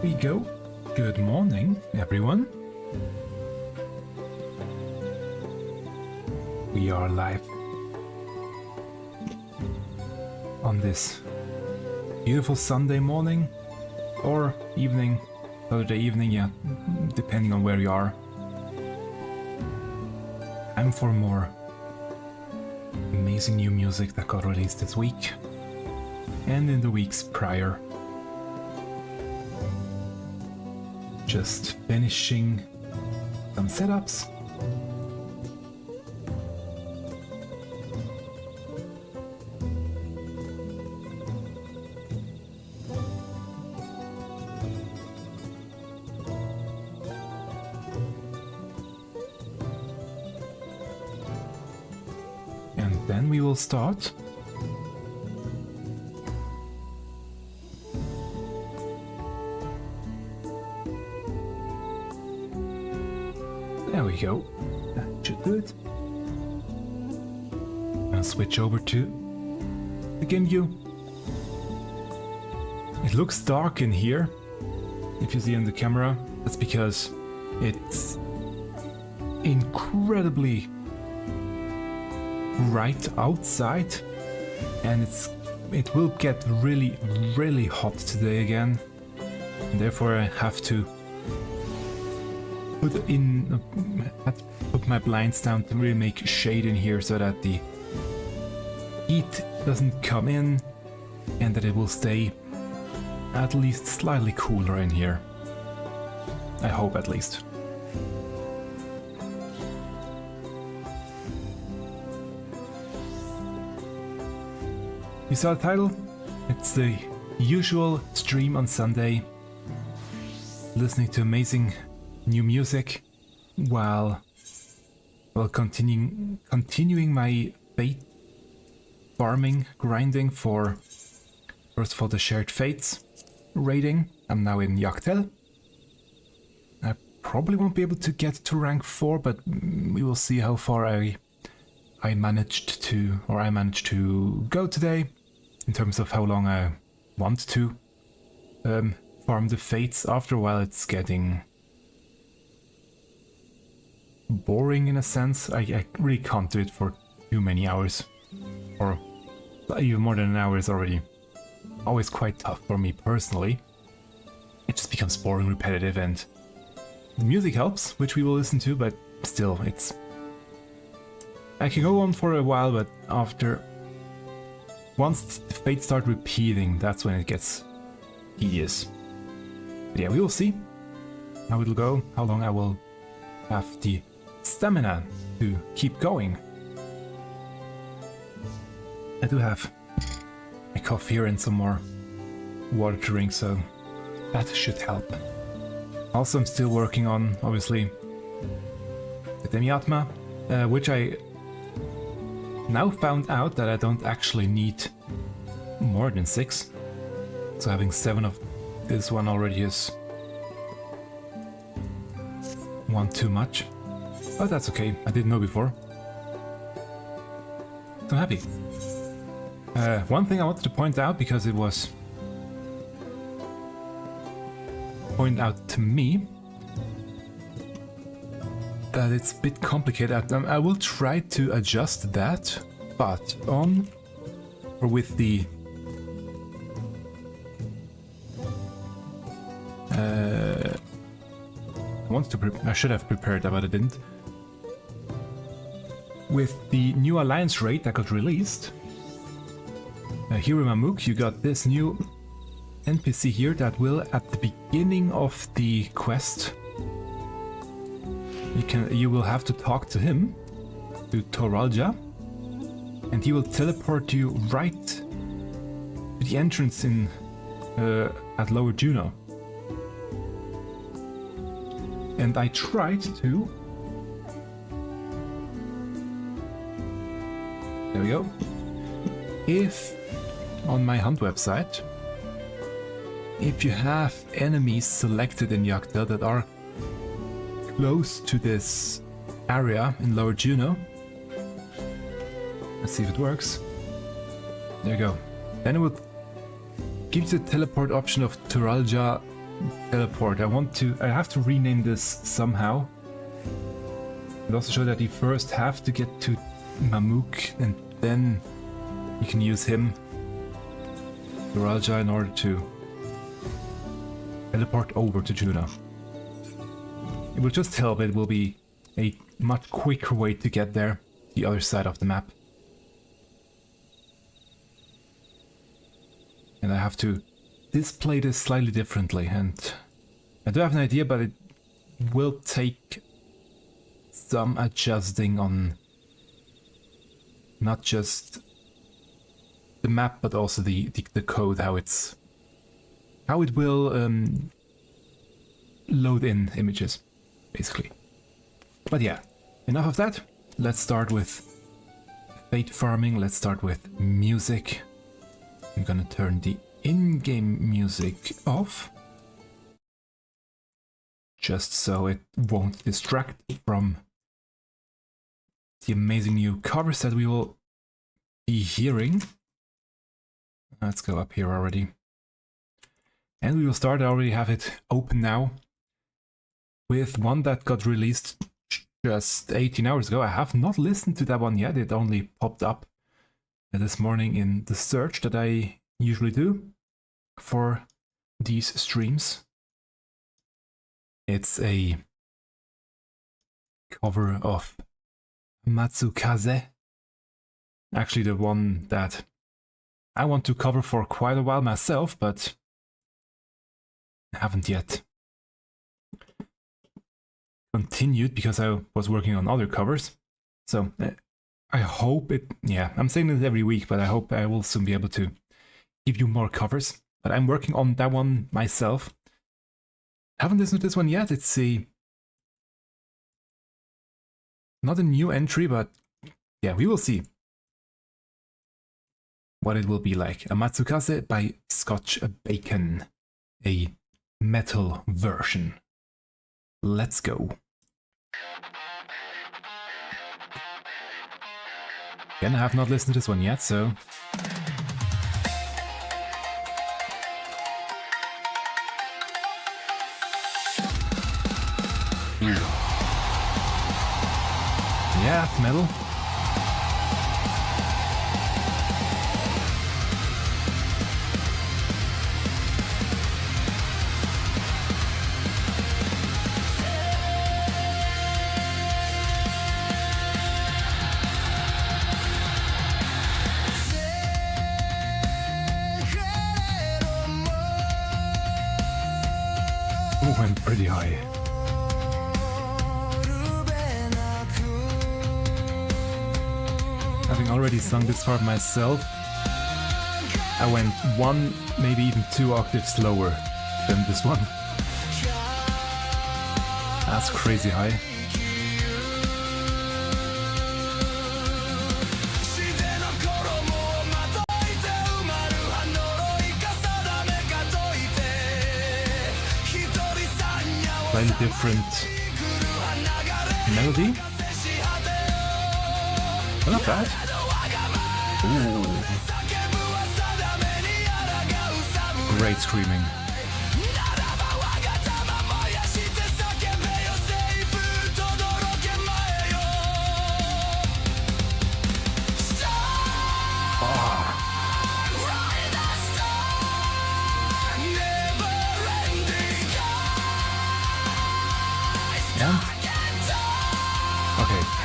We go. Good morning, everyone. We are live on this beautiful Sunday morning or evening, Saturday evening, yeah, depending on where you are. Time for more amazing new music that got released this week and in the weeks prior. Just finishing some setups. And then we will start. There we go. That should do it. I'll switch over to the game view. It looks dark in here. If you see on the camera, that's because it's incredibly bright outside, and it will get really hot today again, and therefore I have to put my blinds down to really make shade in here so that the heat doesn't come in and that it will stay at least slightly cooler in here. I hope, at least. You saw the title? It's the usual stream on Sunday, listening to amazing new music while continuing my fate farming, grinding for the Shared Fates raiding. I'm now in Yaktel. I probably won't be able to get to rank 4, but we will see how far I managed to go today in terms of how long I want to farm the Fates. After a while it's getting boring in a sense. I really can't do it for too many hours, or even more than an hour is already always quite tough for me personally. It just becomes boring, repetitive, and the music helps, which we will listen to, but still, I can go on for a while, but once the fates start repeating, that's when it gets tedious. But yeah, we will see how it'll go, how long I will have the stamina to keep going. I do have a cough here and some more water to drink, so that should help. Also, I'm still working on, obviously, the DrumUltimA, which I now found out that I don't actually need more than 6. So having 7 of this one already is one too much. But that's okay, I didn't know before. So happy. One thing I wanted to point out, because it was pointed out to me, that it's a bit complicated. I will try to adjust that, but with the I should have prepared that, but I didn't. With the new Alliance raid that got released, here in Mamuk, you got this new NPC here that will, at the beginning of the quest, you will have to talk to him, to Toralja, and he will teleport you right to the entrance at Lower Juno. And I tried to... There we go. If, on my hunt website, if you have enemies selected in Yaktel that are close to this area in Lower Juno. Let's see if it works. There you go. Then it will give you the teleport option of Turalja teleport. I have to rename this somehow. It also shows that you first have to get to Mamuk and then you can use him, Turalja, in order to teleport over to Juno. It will just help. It will be a much quicker way to get there, the other side of the map. And I have to display this slightly differently, and I do have an idea, but it will take some adjusting on not just the map, but also the code, how it will load in images, basically. But yeah, enough of that. Let's start with fate farming. Let's start with music. I'm gonna turn the in-game music off, just so it won't distract from the amazing new covers that we will be hearing. Let's go up here already. And we will start, I already have it open now, with one that got released just 18 hours ago. I have not listened to that one yet. It only popped up this morning in the search that I usually do for these streams. It's a cover of Amatsu Kaze. Actually the one that I want to cover for quite a while myself, but I haven't yet continued because I was working on other covers. So I hope it, yeah, I'm saying this every week, but I hope I will soon be able to give you more covers. But I'm working on that one myself. Haven't listened to this one yet. It's not a new entry, but yeah, we will see what it will be like. Amatsu Kaze by Scotch Bygone, a metal version. Let's go. Again, I have not listened to this one yet, so yeah, it's metal. Went pretty high. Having already sung this part myself, I went one, maybe even 2 octaves lower than this one. That's crazy high. Slightly different melody, but not bad. Ooh. Great screaming.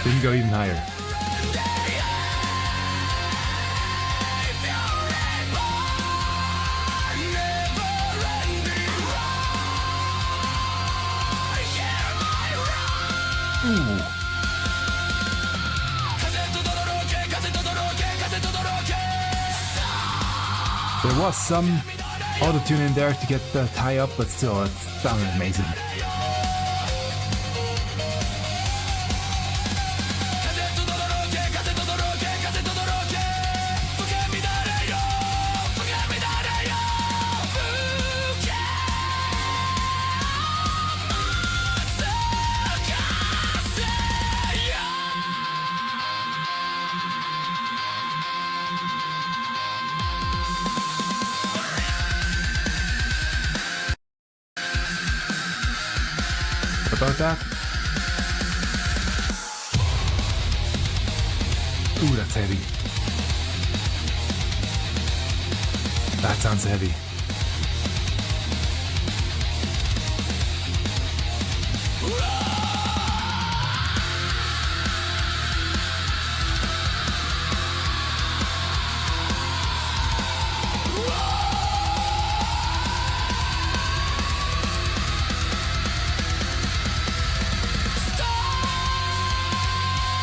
Didn't go even higher. Ooh. There was some auto-tune in there to get the tie up, but still, it sounded amazing. about that. Ooh, that's heavy. That sounds heavy.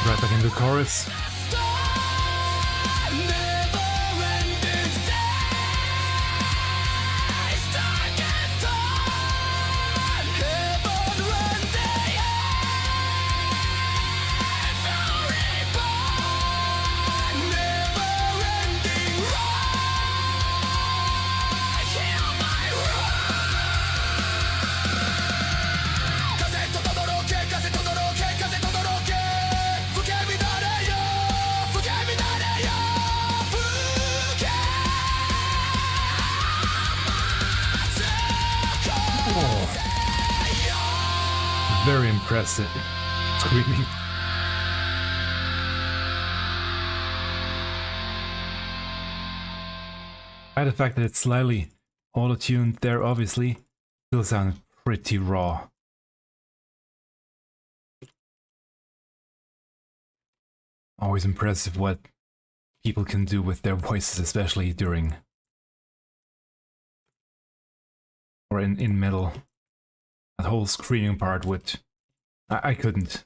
Right back into the chorus. Very impressive screaming. By the fact that it's slightly auto-tuned there, obviously, still sounded pretty raw. Always impressive what people can do with their voices, especially during or in metal. That whole screaming part would... I couldn't.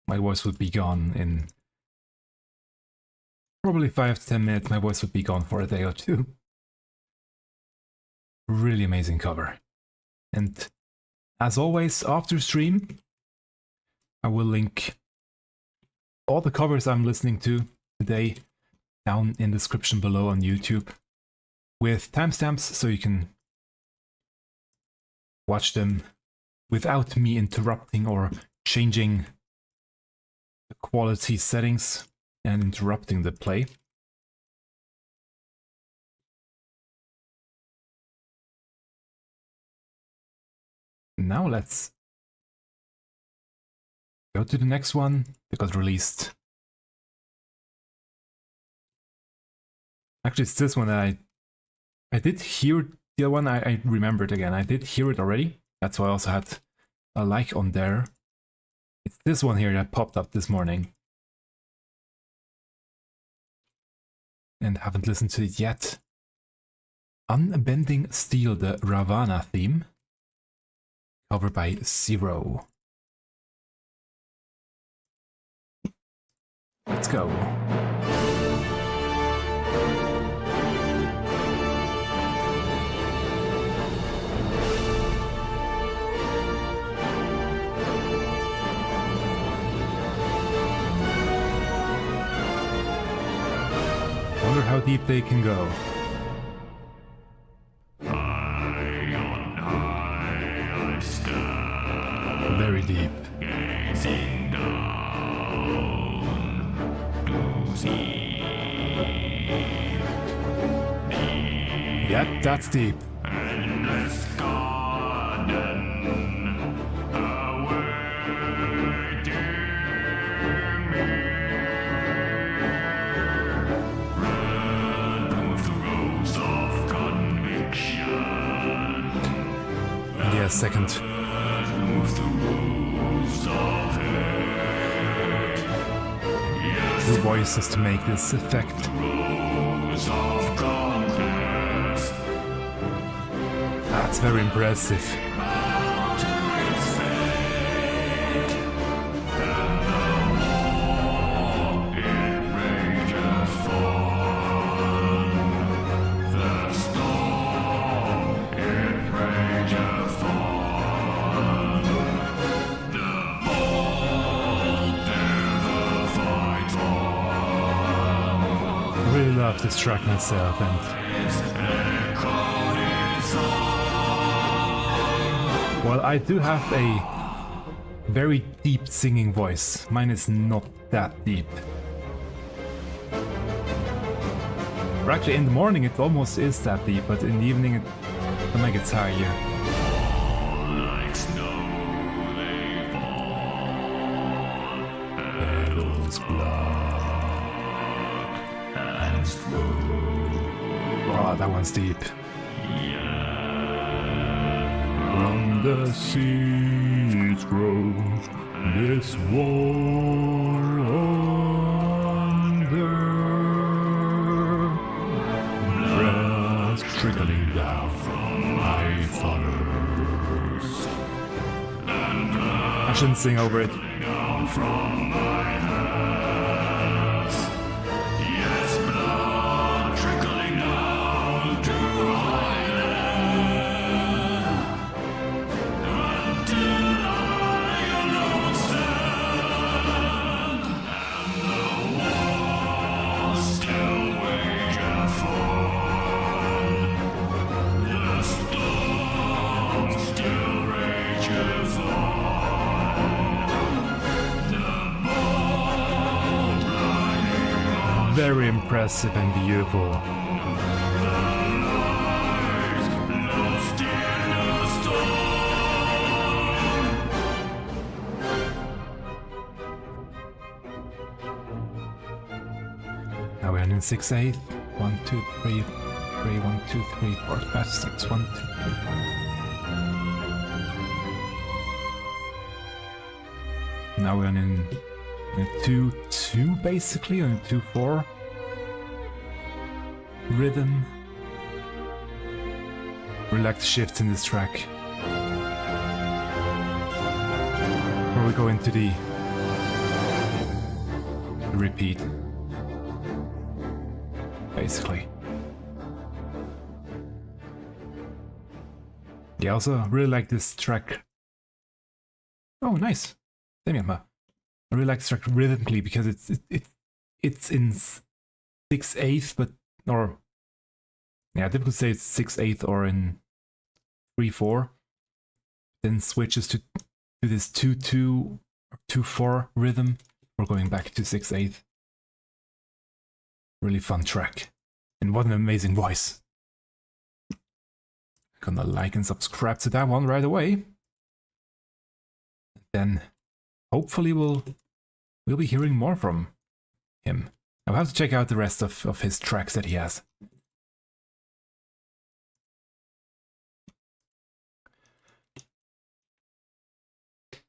My voice would be gone in probably 5 to 10 minutes. My voice would be gone for a day or two. Really amazing cover. And as always, after stream, I will link all the covers I'm listening to today down in the description below on YouTube with timestamps so you can watch them without me interrupting or changing the quality settings and interrupting the play. Now let's go to the next one that got released. Actually, it's this one that I did hear. The other one I remembered again. I did hear it already. That's why I also had a like on there. It's this one here that popped up this morning. And haven't listened to it yet. Unbending Steel, the Ravana theme. Covered by Zero. Let's go. Wonder how deep they can go. High on high I stand, Very deep. gazing down to see. Yeah, that's deep. Endless garden awaiting me. Red with the rose of conviction. Yeah, second. Red with the rose of hate. Yes, The voices to make this effect. rose of conquest. That's very impressive. Bound to its fate, and the more it rageth on, the storm it rageth on, the bolder the fight on. Really love this track myself, and Echoed its well, I do have a very deep singing voice. Mine is not that deep. Or actually, in the morning it almost is that deep, but in the evening it gets higher. like snow they His blood and flow. Wow, that one's deep. From the seeds grow this war under, blood trickling down from my fathers. I shouldn't sing over it. Down from my hands. Yes, blood trickling down to highland. Until I alone stand, and the war still wageth on. The storm still rageth on. Very impressive and beautiful. Now we're in 6/8. 1, 2, 3, 3, 1, 2, 3, 4, 5, 6, 1, 2, 3. Now we're in 2/2 basically, on 2/4 rhythm. Relaxed shifts in this track. Where we go into the repeat. Basically. Yeah, I also really like this track. Oh, nice. I really like this track rhythmically because it's in 6/8, but difficult to say it's 6/8 or in 3/4. Then switches to this 2/2 or 2/4 rhythm. We're going back to 6/8. Really fun track, and what an amazing voice! Gonna like and subscribe to that one right away. Then hopefully we'll be hearing more from him. I'll have to check out the rest of his tracks that he has.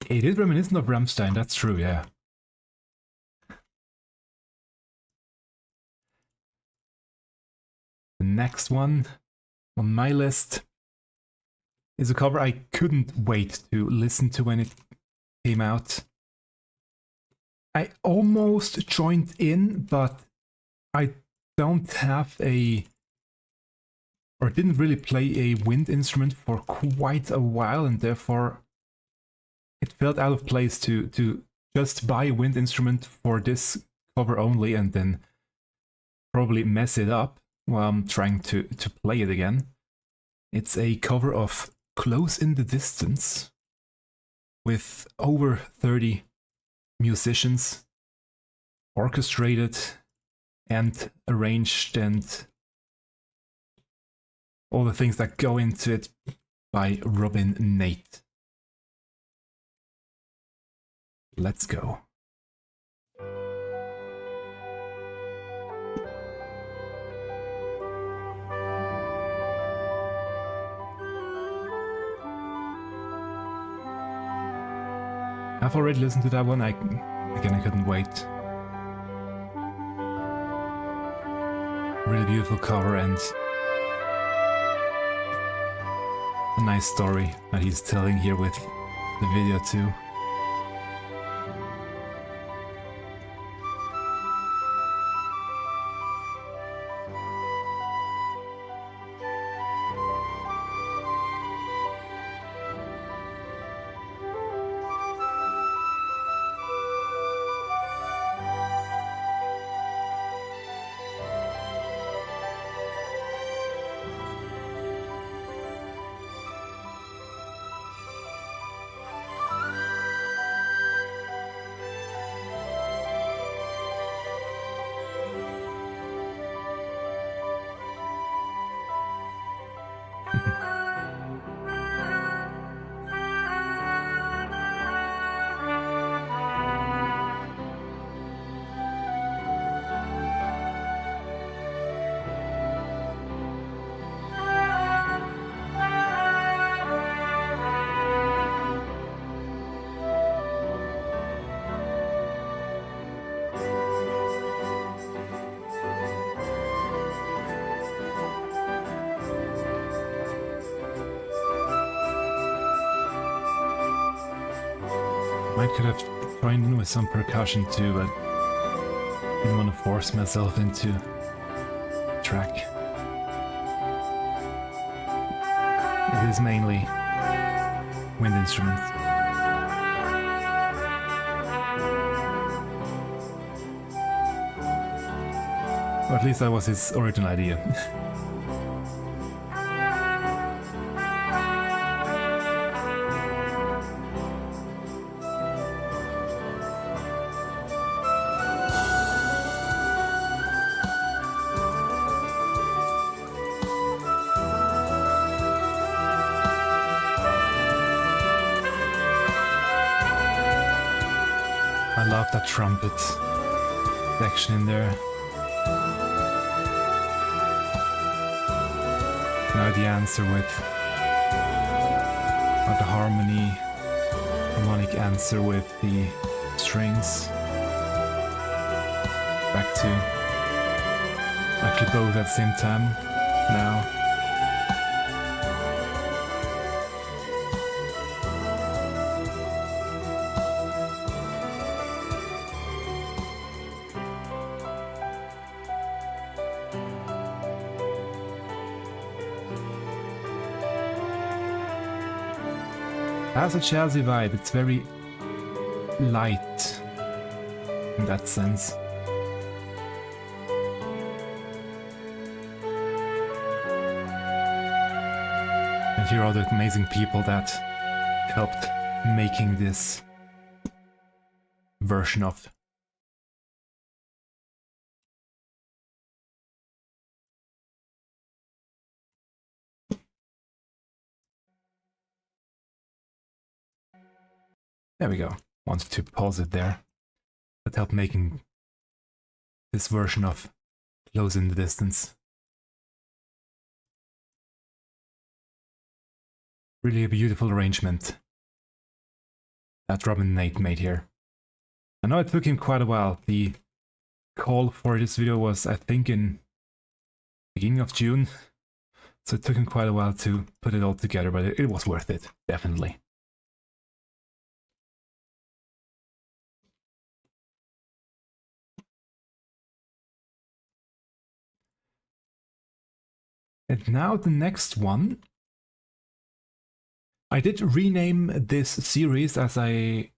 It is reminiscent of Rammstein, that's true, yeah. The next one on my list is a cover I couldn't wait to listen to when it came out. I almost joined in, but I don't have didn't really play a wind instrument for quite a while, and therefore it felt out of place to just buy a wind instrument for this cover only and then probably mess it up while I'm trying to play it again. It's a cover of Close in the Distance with over 30 musicians, orchestrated and arranged, and all the things that go into it by Robin Naite. Let's go. I've already listened to that one. I couldn't wait. Really beautiful cover and a nice story that he's telling here with the video too. Might could have joined in with some percussion too, but didn't want to force myself into track. It is mainly wind instruments. Or at least that was his original idea. I love that trumpet section in there. Now the answer with, or the harmonic answer with the strings. Back to actually both at the same time now. Has a jazzy vibe, it's very light in that sense. And here are the amazing people that helped making this version of. There we go. Wanted to pause it there. That helped making this version of Close in the Distance. Really a beautiful arrangement that Rob and Naite made here. I know it took him quite a while. The call for this video was, I think, in beginning of June. So it took him quite a while to put it all together, but it was worth it, definitely. And now the next one. I did rename this series, as I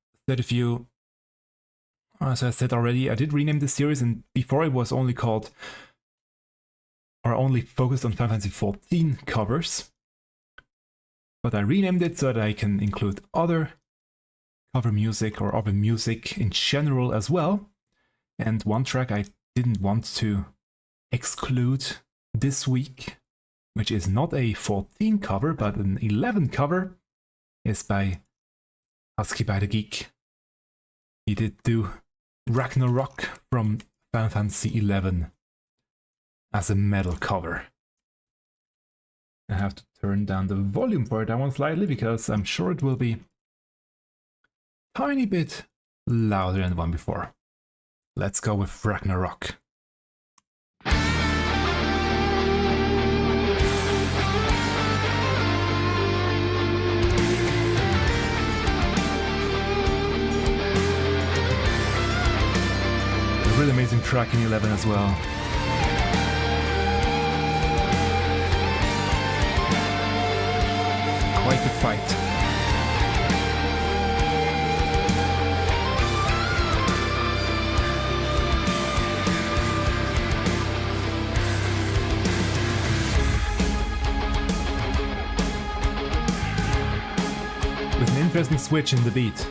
said already, I did rename this series, and before it was only called, or only focused on Final Fantasy XIV covers. But I renamed it so that I can include other cover music or other music in general as well. And one track I didn't want to exclude this week, which is not a 14 cover, but an 11 cover, is by Husky by the Geek. He did do Ragnarok from Final Fantasy XI as a metal cover. I have to turn down the volume for that one slightly, because I'm sure it will be a tiny bit louder than the one before. Let's go with Ragnarok. Really amazing track in 11 as well. Quite a fight. With an interesting switch in the beat.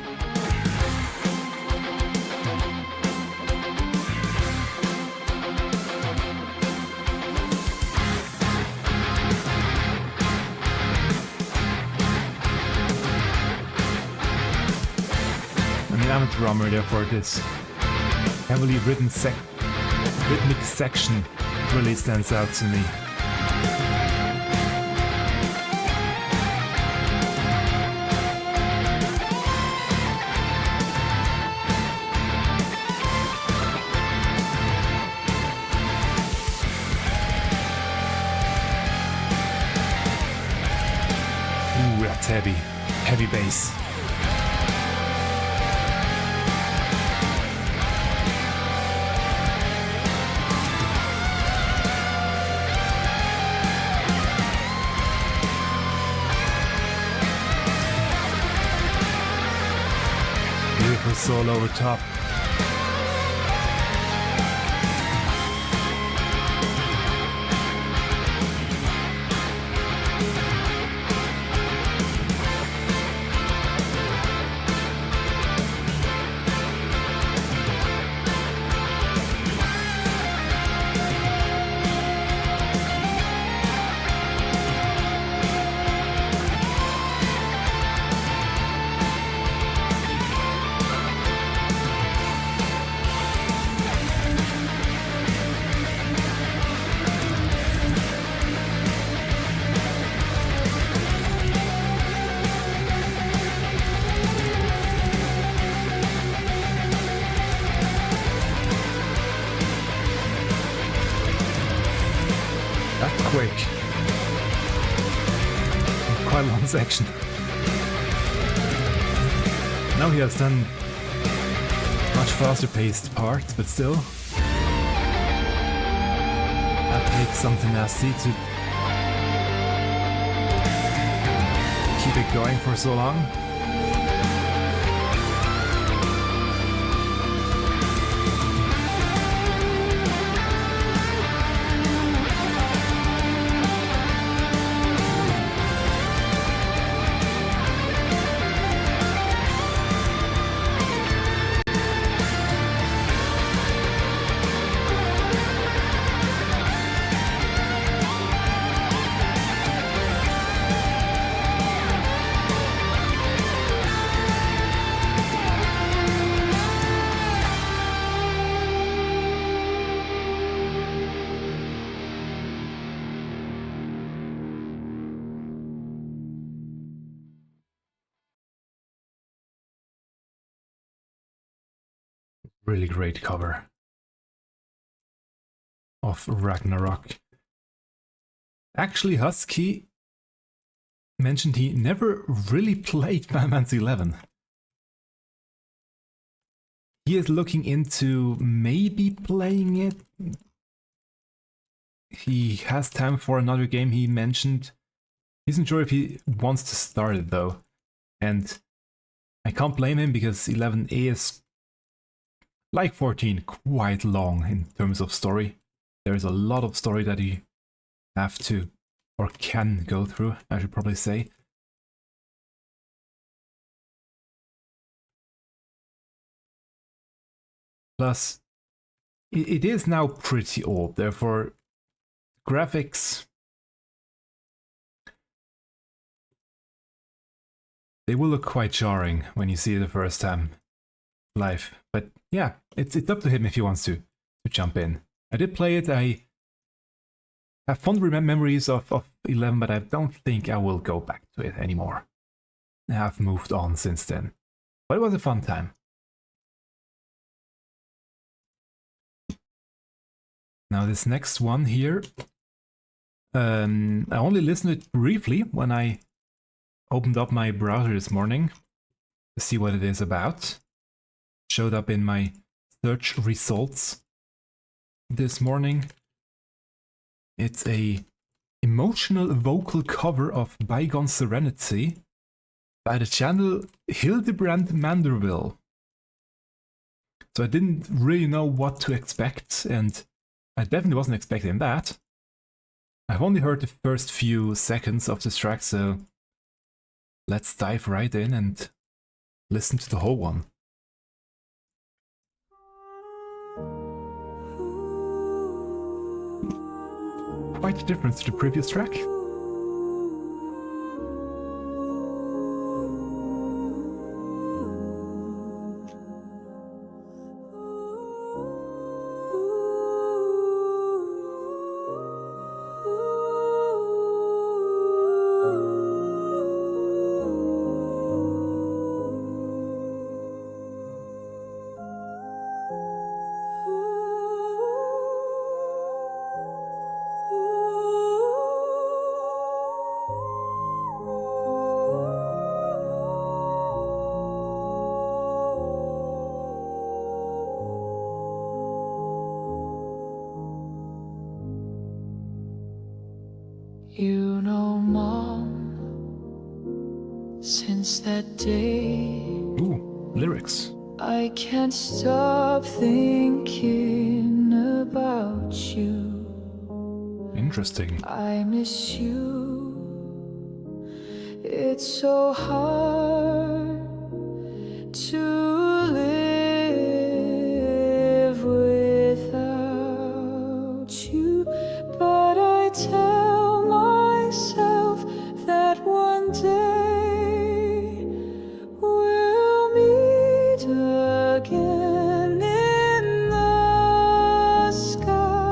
I'm a drummer, therefore this heavily written rhythmic section really stands out to me. Ooh, that's heavy bass. Beautiful solo over top. Quick. Quite a long section. Now he has done much faster paced parts, but still. That takes something nasty to keep it going for so long. Really great cover of Ragnarok. Actually, Husky mentioned he never really played Final Fantasy XI. He is looking into maybe playing it. He has time for another game, he mentioned. He's not sure if he wants to start it though. And I can't blame him because 11 is, like 14, quite long in terms of story. There's a lot of story that you have to, or can go through, I should probably say. Plus, it is now pretty old, therefore graphics, they will look quite jarring when you see it the first time live. But yeah, it's up to him if he wants to jump in. I did play it, I have fond memories of 11, but I don't think I will go back to it anymore. I have moved on since then. But it was a fun time. Now this next one here, I only listened to it briefly when I opened up my browser this morning to see what it is about. Showed up in my search results this morning. It's a emotional vocal cover of Bygone Serenity by the channel Hildibrand Manderville. So I didn't really know what to expect, and I definitely wasn't expecting that. I've only heard the first few seconds of this track, so let's dive right in and listen to the whole one. Quite a difference to the previous track. You know, Mom, since that day Ooh. lyrics. I can't stop thinking about you. Interesting. I miss you. It's so hard to live without you, but I tell myself that one day we'll meet again in the sky.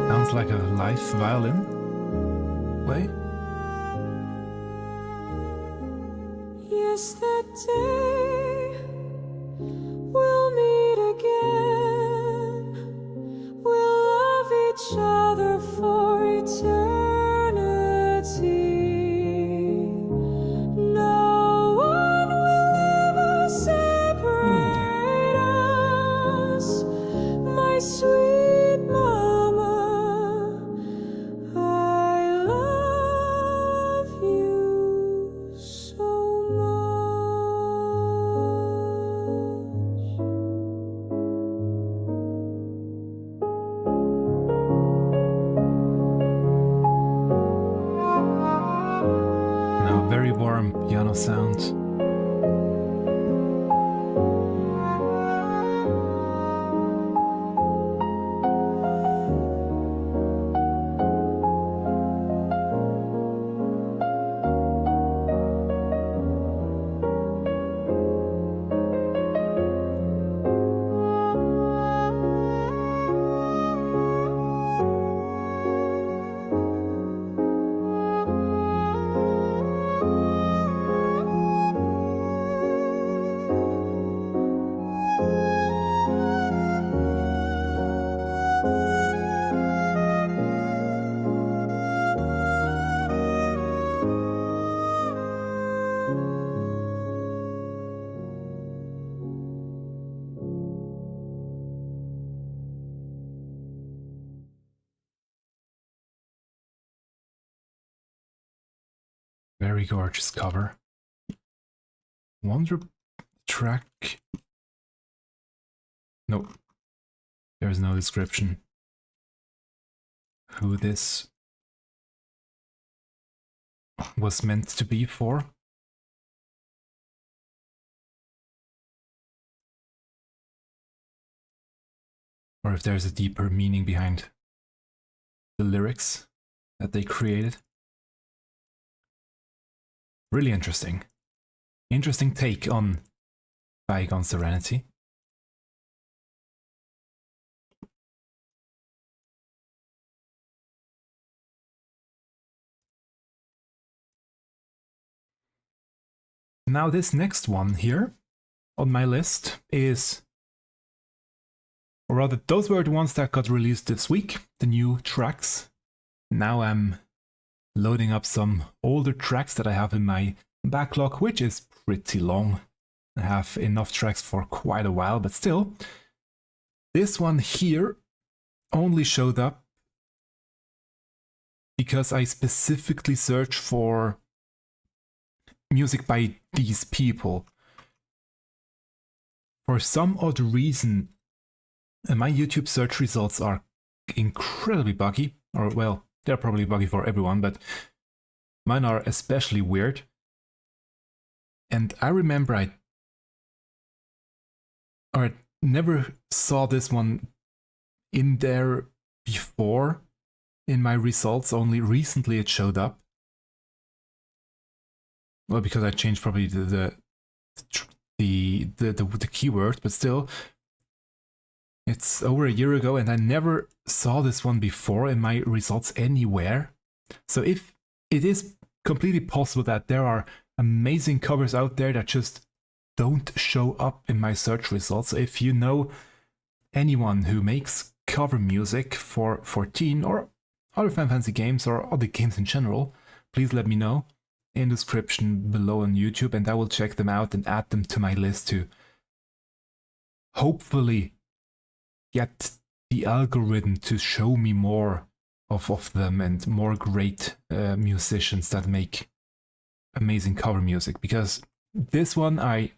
Sounds like a live violin way. Yes, that day we'll meet again. We'll love each other for eternity. No one will ever separate us, my sweet mama. I love you so much. Now, very warm piano sound. Very gorgeous cover. Wonder track. No, there's no description who this was meant to be for. Or if there's a deeper meaning behind the lyrics that they created. Really interesting. Interesting take on Bygone Serenity. Now this next one here on my list is, or rather those were the ones that got released this week, the new tracks. Now I'm loading up some older tracks that I have in my backlog, which is pretty long. I have enough tracks for quite a while, but still. This one here only showed up because I specifically searched for music by these people. For some odd reason, my YouTube search results are incredibly buggy, or well, they're probably buggy for everyone, but mine are especially weird. And I remember I never saw this one in there before in my results, only recently it showed up. Well, because I changed probably the keyword, but still, it's over a year ago and I never saw this one before in my results anywhere. So if it is completely possible that there are amazing covers out there that just don't show up in my search results, so if you know anyone who makes cover music for 14 or other Final Fantasy games or other games in general, please let me know in the description below on YouTube, and I will check them out and add them to my list to hopefully get the algorithm to show me more of them and more great musicians that make amazing cover music, because this one I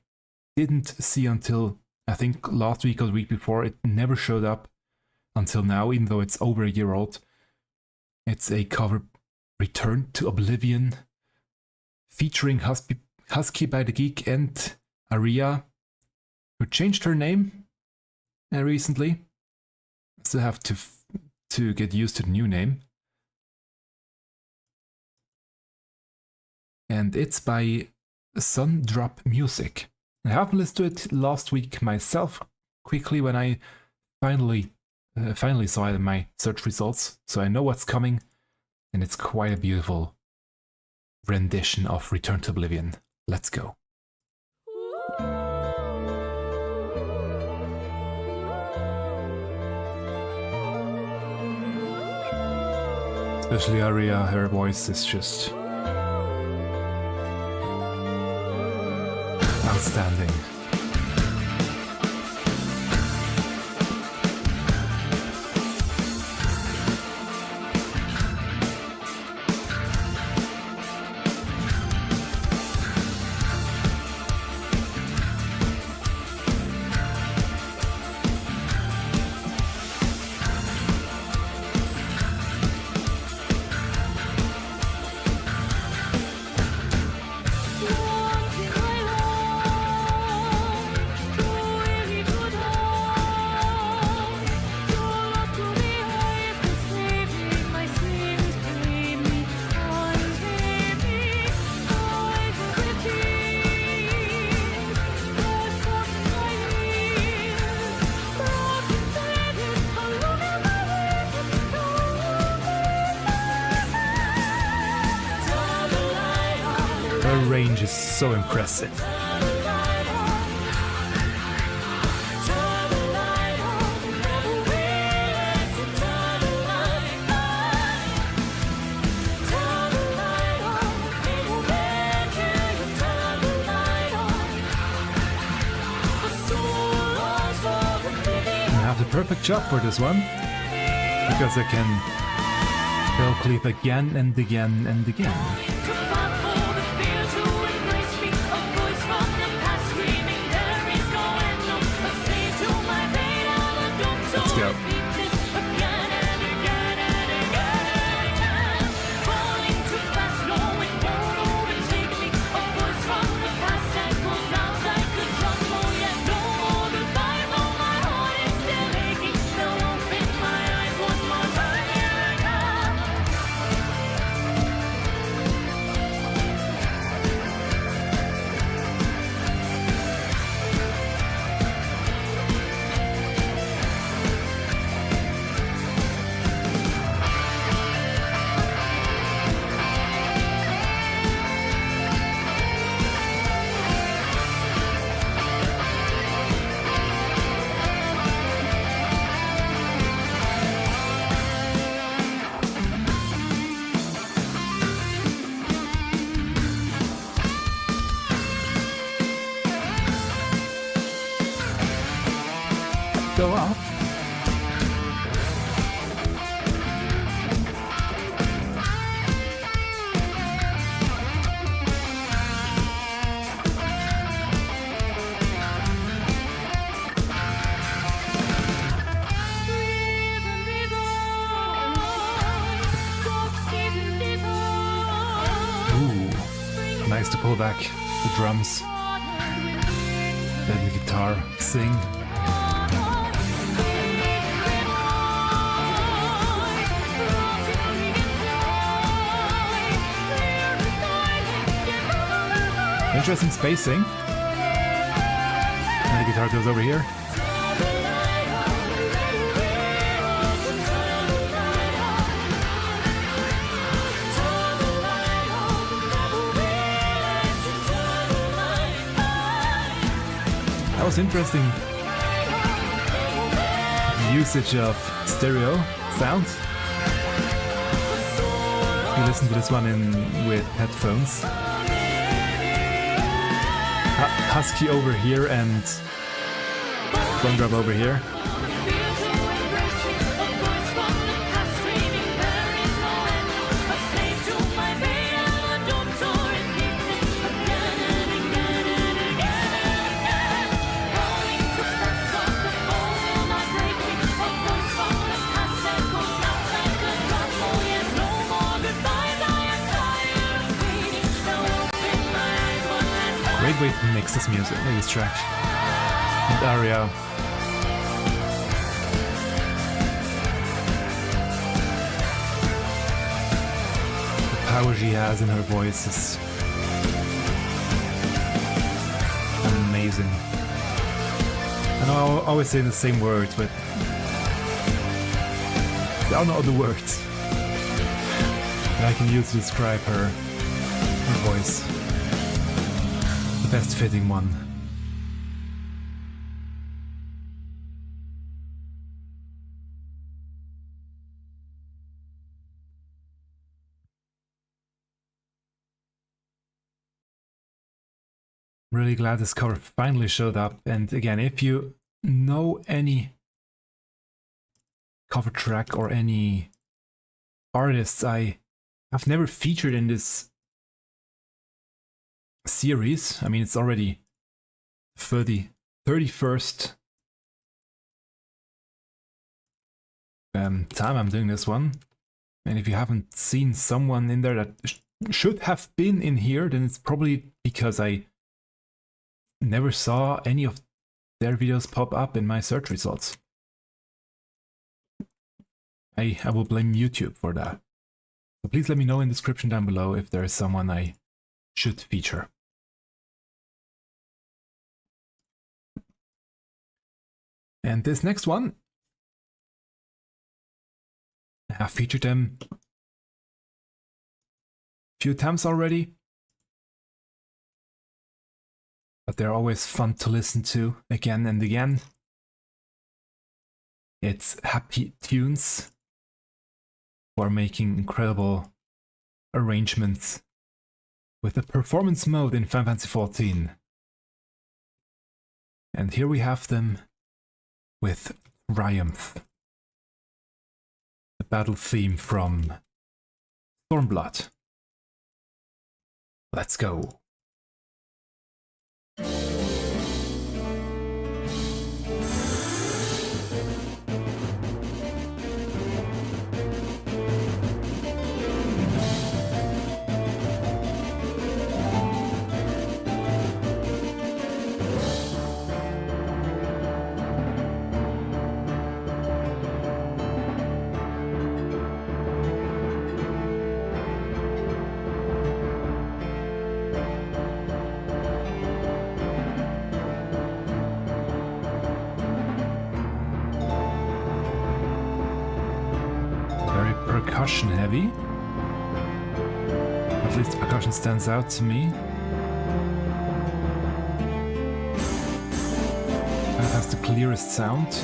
didn't see until I think last week or the week before. It never showed up until now, even though it's over a year old. It's a cover, Return to Oblivion, featuring Husky by the Geek and Aria, who changed her name recently. Still have to get used to the new name. And it's by Sondrob Music. I haven't listened to it last week myself quickly when I finally saw it in my search results, so I know what's coming, and it's quite a beautiful rendition of Return to Oblivion. Let's go. Especially Aria, her voice is just outstanding. Her range is so impressive. I have the perfect job for this one, because I can bell clip again and again and again. Let's go. Go up. Ooh, nice to pull back the drums, let the guitar sing. Interesting spacing. And the guitar goes over here. That was interesting usage of stereo sounds. You listen to this one with headphones. Husky over here and Sondrob over here. Great way to mix this music, this track. And Aria. The power she has in her voice is amazing. And I always say the same words, but there are no other words that I can use to describe her voice. The best fitting one. Really glad this cover finally showed up. And again, if you know any cover track or any artists I have never featured in this series, I mean, it's already 31st time I'm doing this one, and if you haven't seen someone in there that should have been in here, then it's probably because I never saw any of their videos pop up in my search results. I will blame YouTube for that. So please let me know in the description down below if there is someone I should feature. And this next one, I've featured them a few times already, but they're always fun to listen to again and again. It's Happy Tunes, who are making incredible arrangements with the performance mode in Final Fantasy XIV. And here we have them with Triumph, the battle theme from Stormblood. Let's go. Percussion heavy. At least the percussion stands out to me. That has the clearest sound.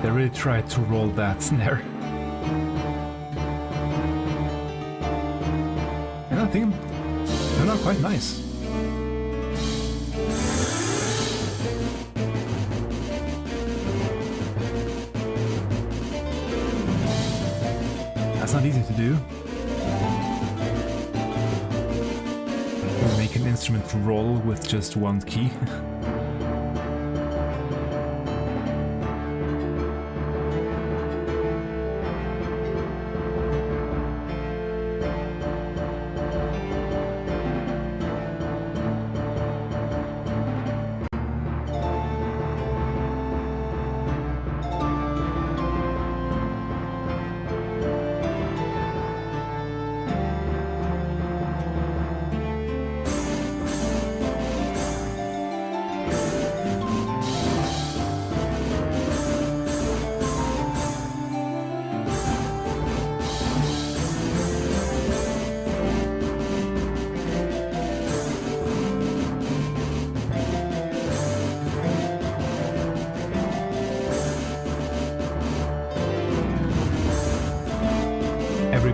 They really tried to roll that snare. And I think they're not quite nice. That's not easy to do. To make an instrument roll with just one key.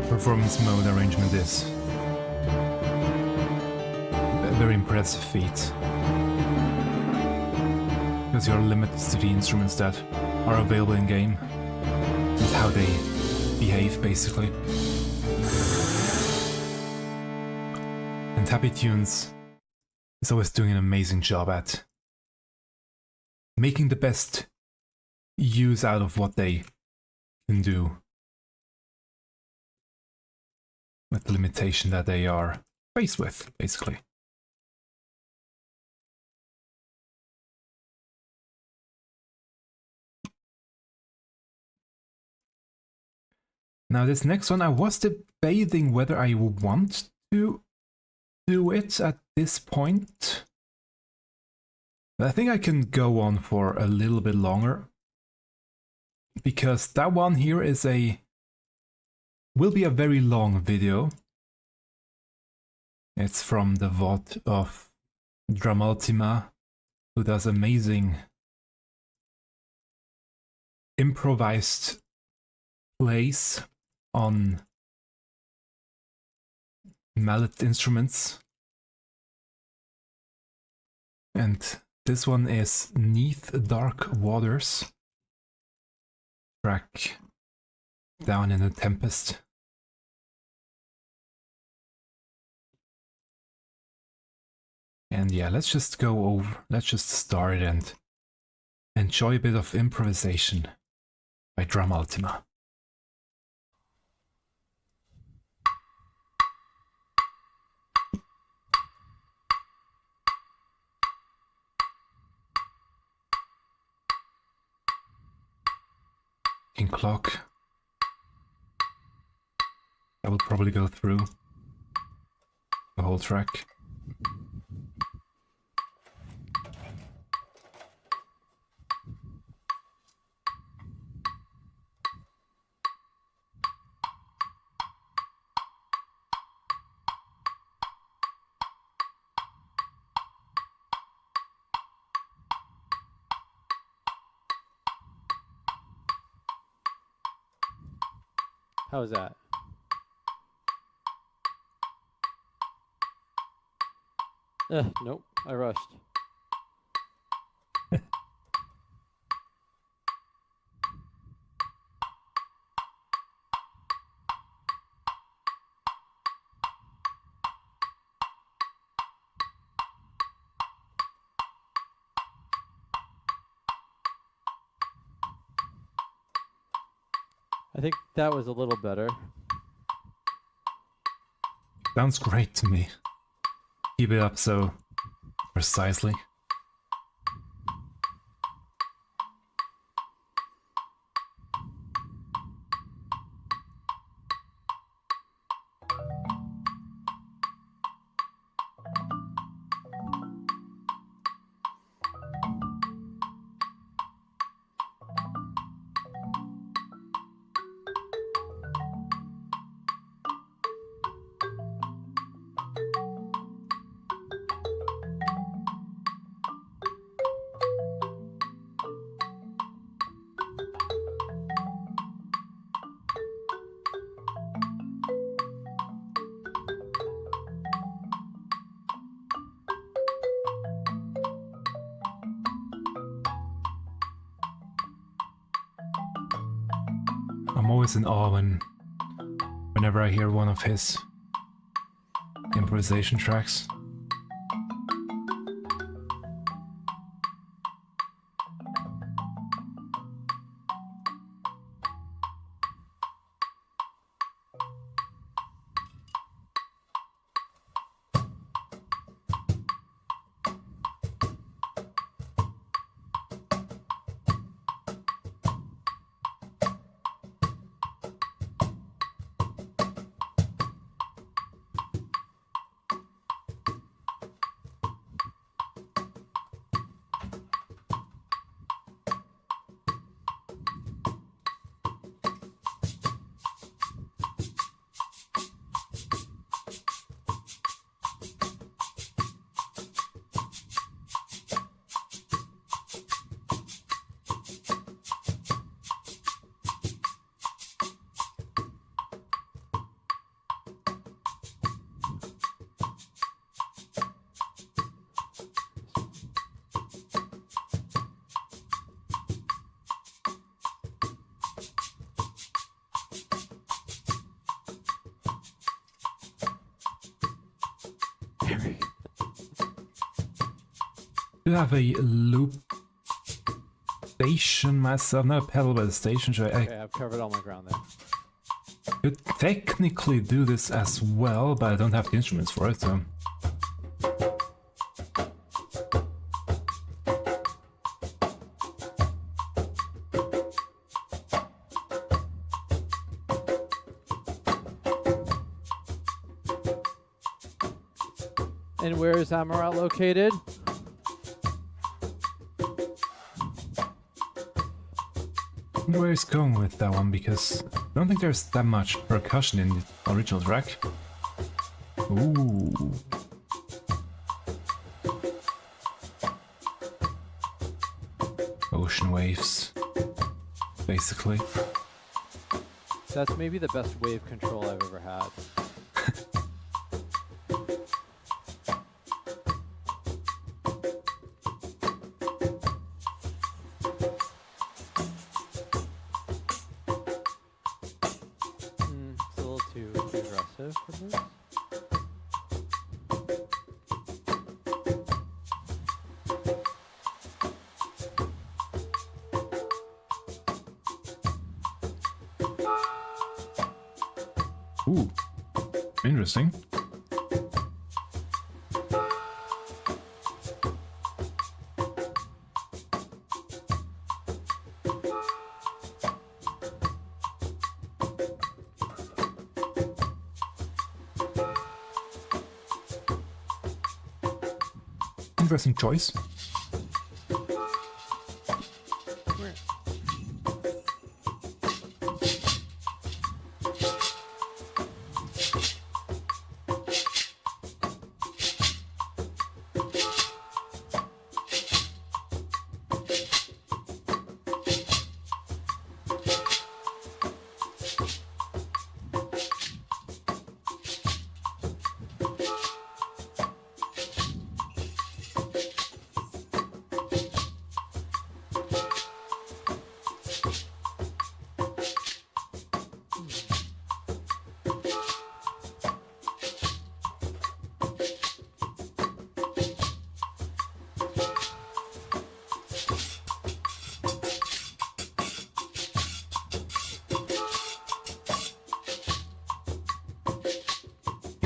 performance mode arrangement is a very impressive feat. Because you're limited to the instruments that are available in game and how they behave, basically. And Happy Tunes is always doing an amazing job at making the best use out of what they can do with the limitation that they are faced with, basically. Now this next one, I was debating whether I want to do it at this point. But I think I can go on for a little bit longer. Because that one here will be a very long video. It's from the VOD of DrumUltimA, who does amazing improvised plays on mallet instruments. And this one is Neath Dark Waters, track Down in the Tempest. And yeah, let's just start and enjoy a bit of improvisation by DrumUltimA. Clock. I will probably go through the whole track. How was that? Nope, I rushed. I think that was a little better. Sounds great to me. Keep it up so precisely. I'm always in awe whenever I hear one of his improvisation tracks. do have a loop station myself, not a pedal but a station, so I Okay, I've covered all my ground there. could technically do this as well, but I don't have the instruments for it, so... And where is Amarat located? I wonder where he's going with that one, because I don't think there's that much percussion in the original track. Ooh. Ocean waves, basically. That's maybe the best wave control I've ever had. It's a little too aggressive for this. Ooh, interesting. Interesting choice.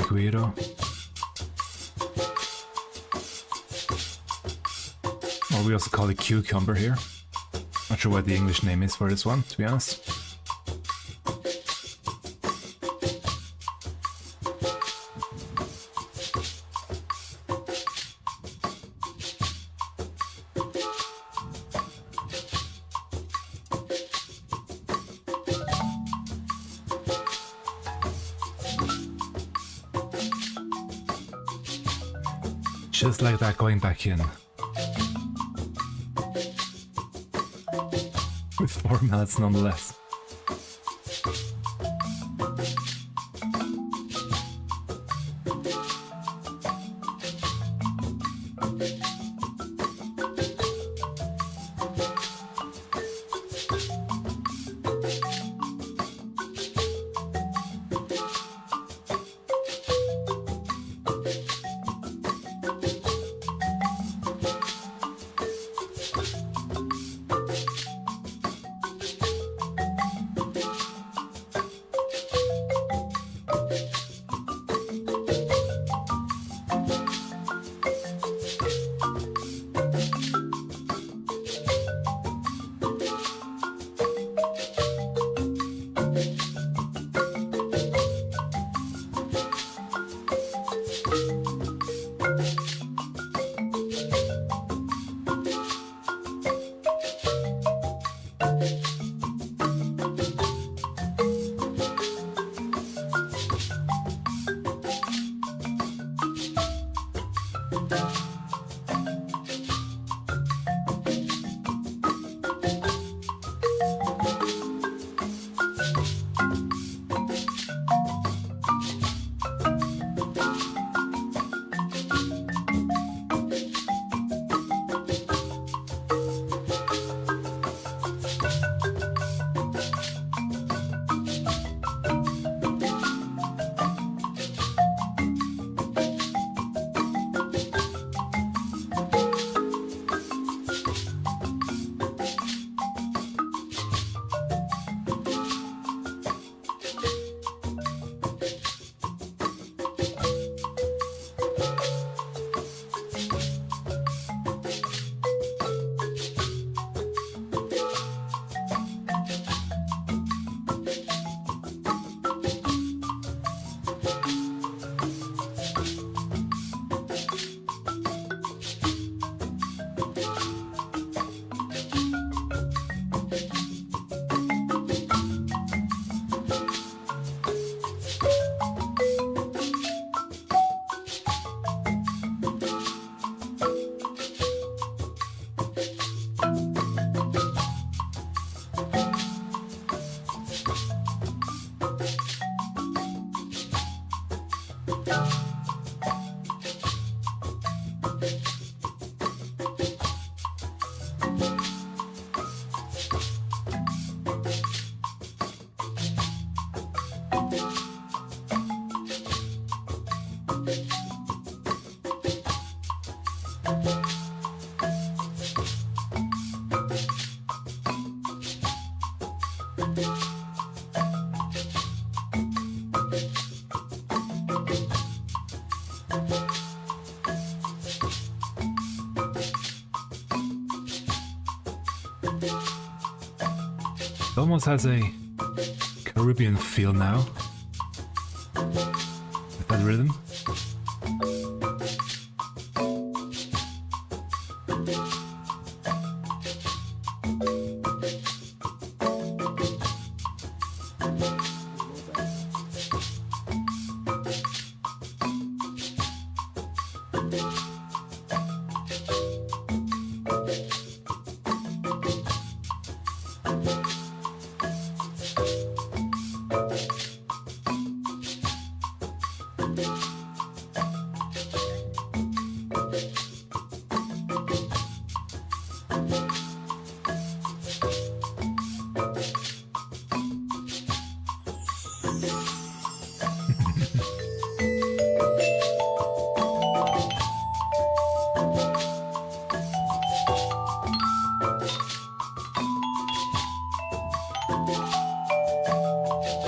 Guido. Or we also call it cucumber here. Not sure what the English name is for this one, to be honest. Just like that, going back in. With 4 mallets nonetheless. It almost has a Caribbean feel now. With that rhythm.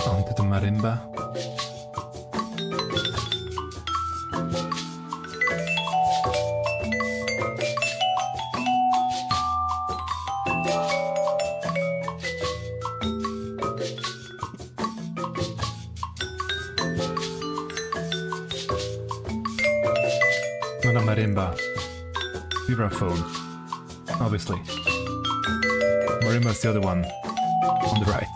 Onto the marimba. Not a marimba. Vibraphone. Obviously. Marimba's the other one. On the right.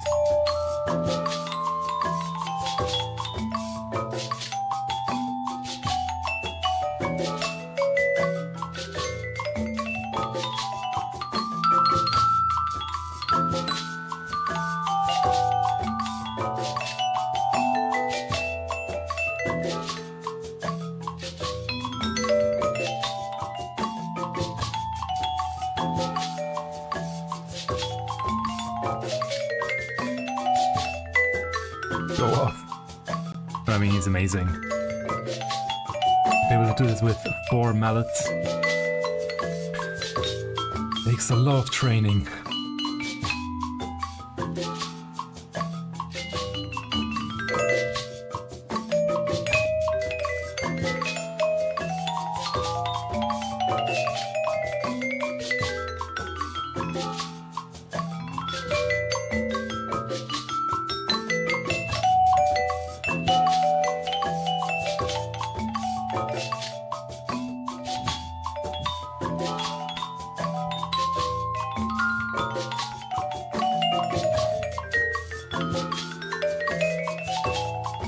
Go off. I mean, he's amazing. Be able to do this with 4 mallets. Takes a lot of training.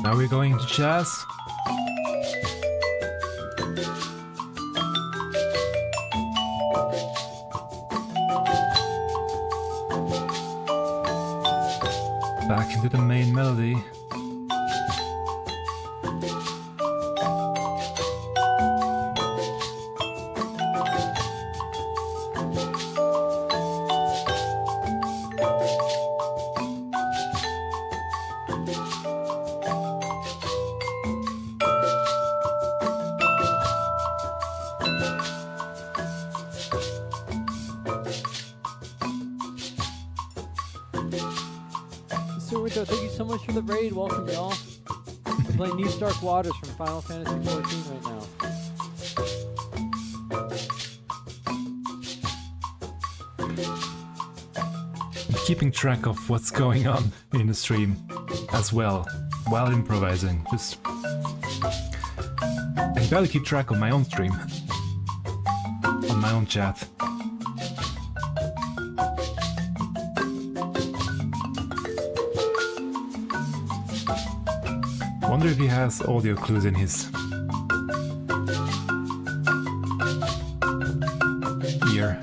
Now we're going to jazz. Back into the main melody. Thank you so much for the raid. Welcome, y'all. We're playing Neath Dark Waters from Final Fantasy XIV right now. Keeping track of what's going on in the stream as well, while improvising. Just I gotta keep track of my own stream, on my own chat. Wonder if he has audio clues in his ear.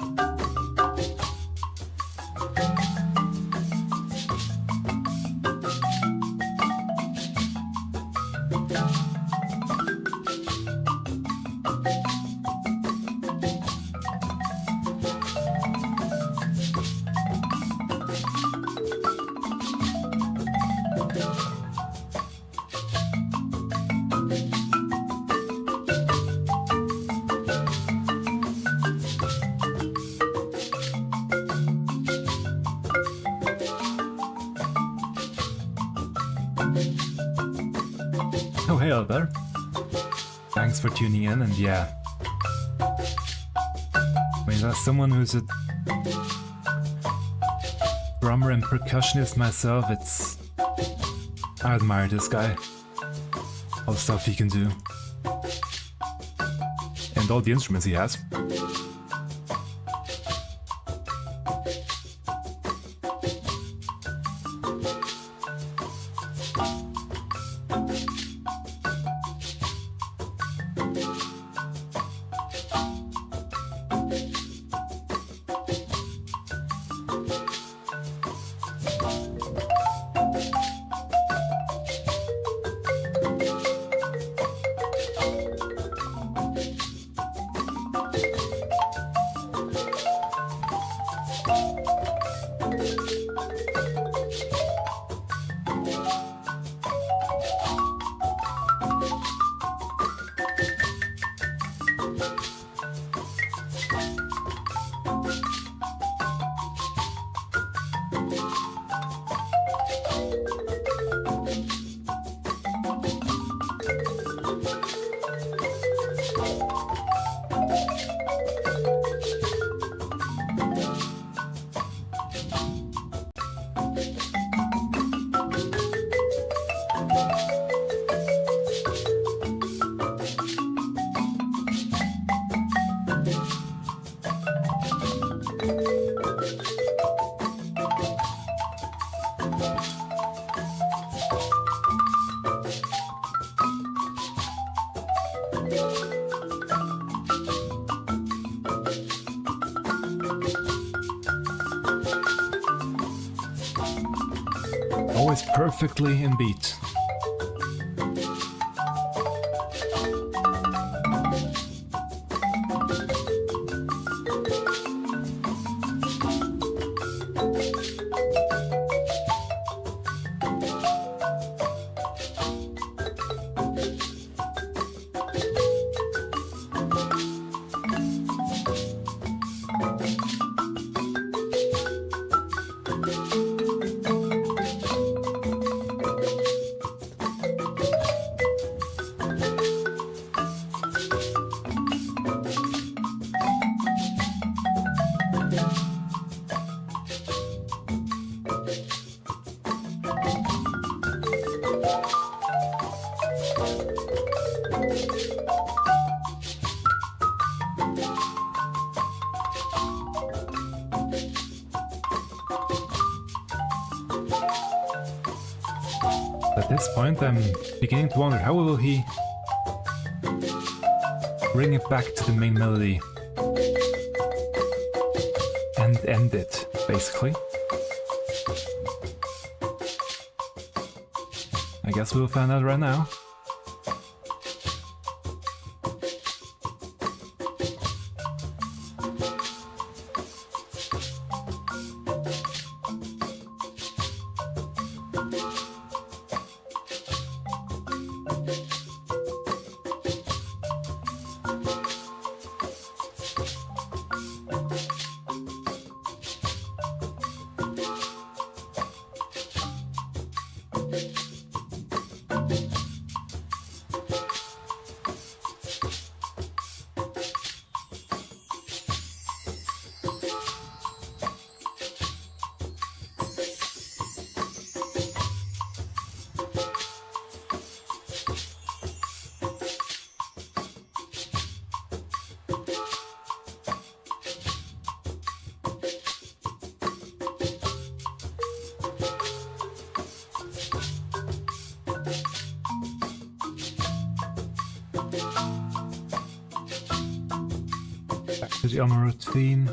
Oh, hey out there. Thanks for tuning in, and yeah. I mean, as someone who's a drummer and percussionist myself, I admire this guy. All the stuff he can do. And all the instruments he has. Always perfectly in beat. At this point, I'm beginning to wonder how will he bring it back to the main melody and end it, basically. I guess we'll find out right now. Back to the Emerald theme.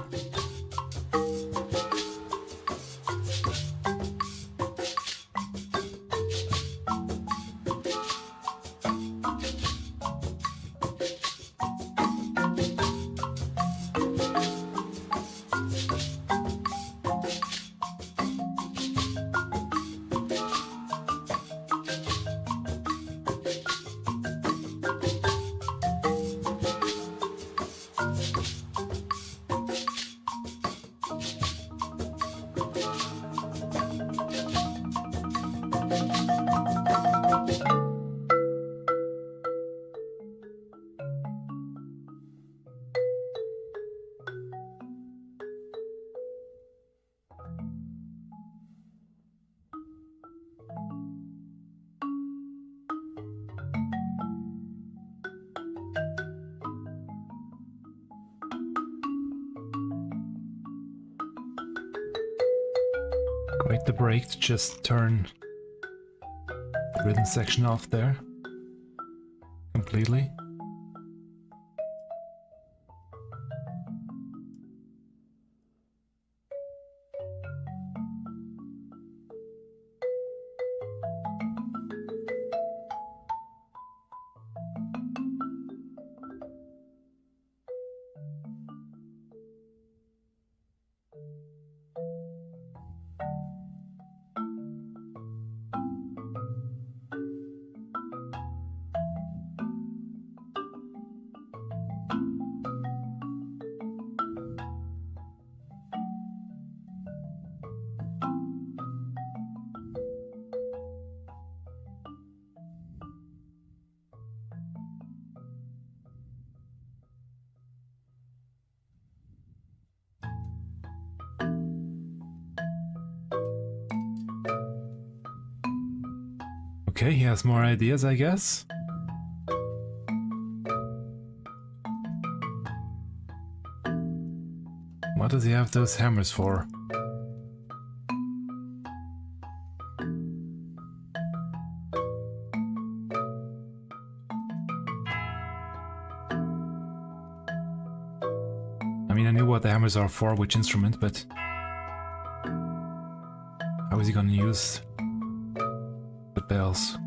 Quite the break to just turn the rhythm section off there completely. Okay, he has more ideas, I guess. What does he have those hammers for? I mean, I knew what the hammers are for, which instrument, but how is he gonna use the bells?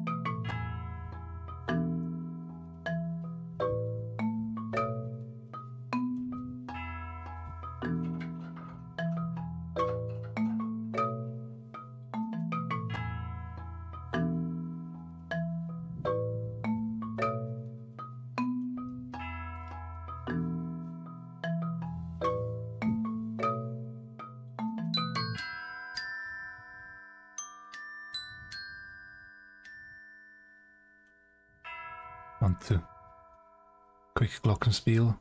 Want to quick glockenspiel.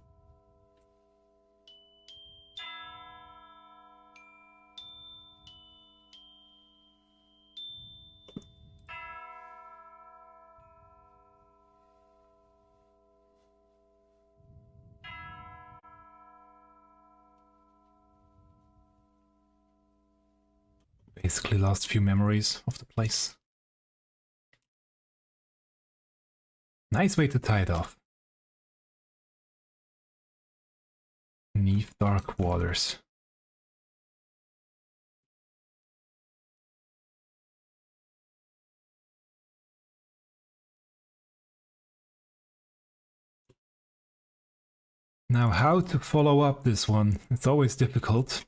Basically lost few memories of the place. Nice way to tie it off. Neath dark waters. Now, how to follow up this one? It's always difficult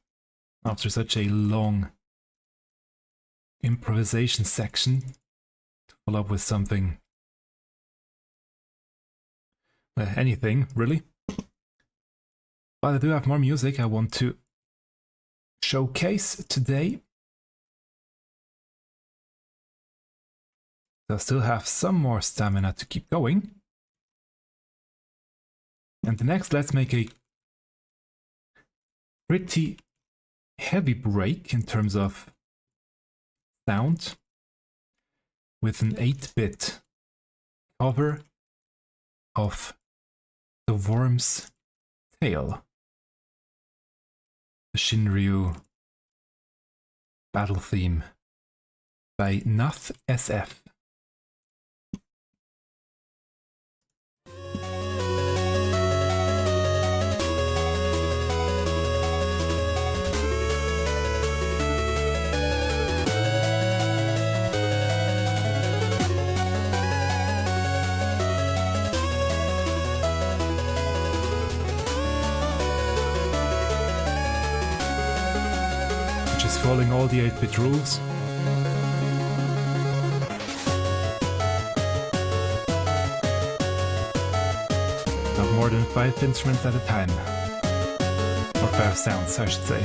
after such a long improvisation section to follow up with something. Anything, really. But I do have more music I want to showcase today. I still have some more stamina to keep going. And the next, let's make a pretty heavy break in terms of sound with an 8-bit cover of The Worm's Tale, the Shinryu battle theme by NathSF. Following all the 8-bit rules. Not more than 5 instruments at a time. Or 5 sounds, I should say.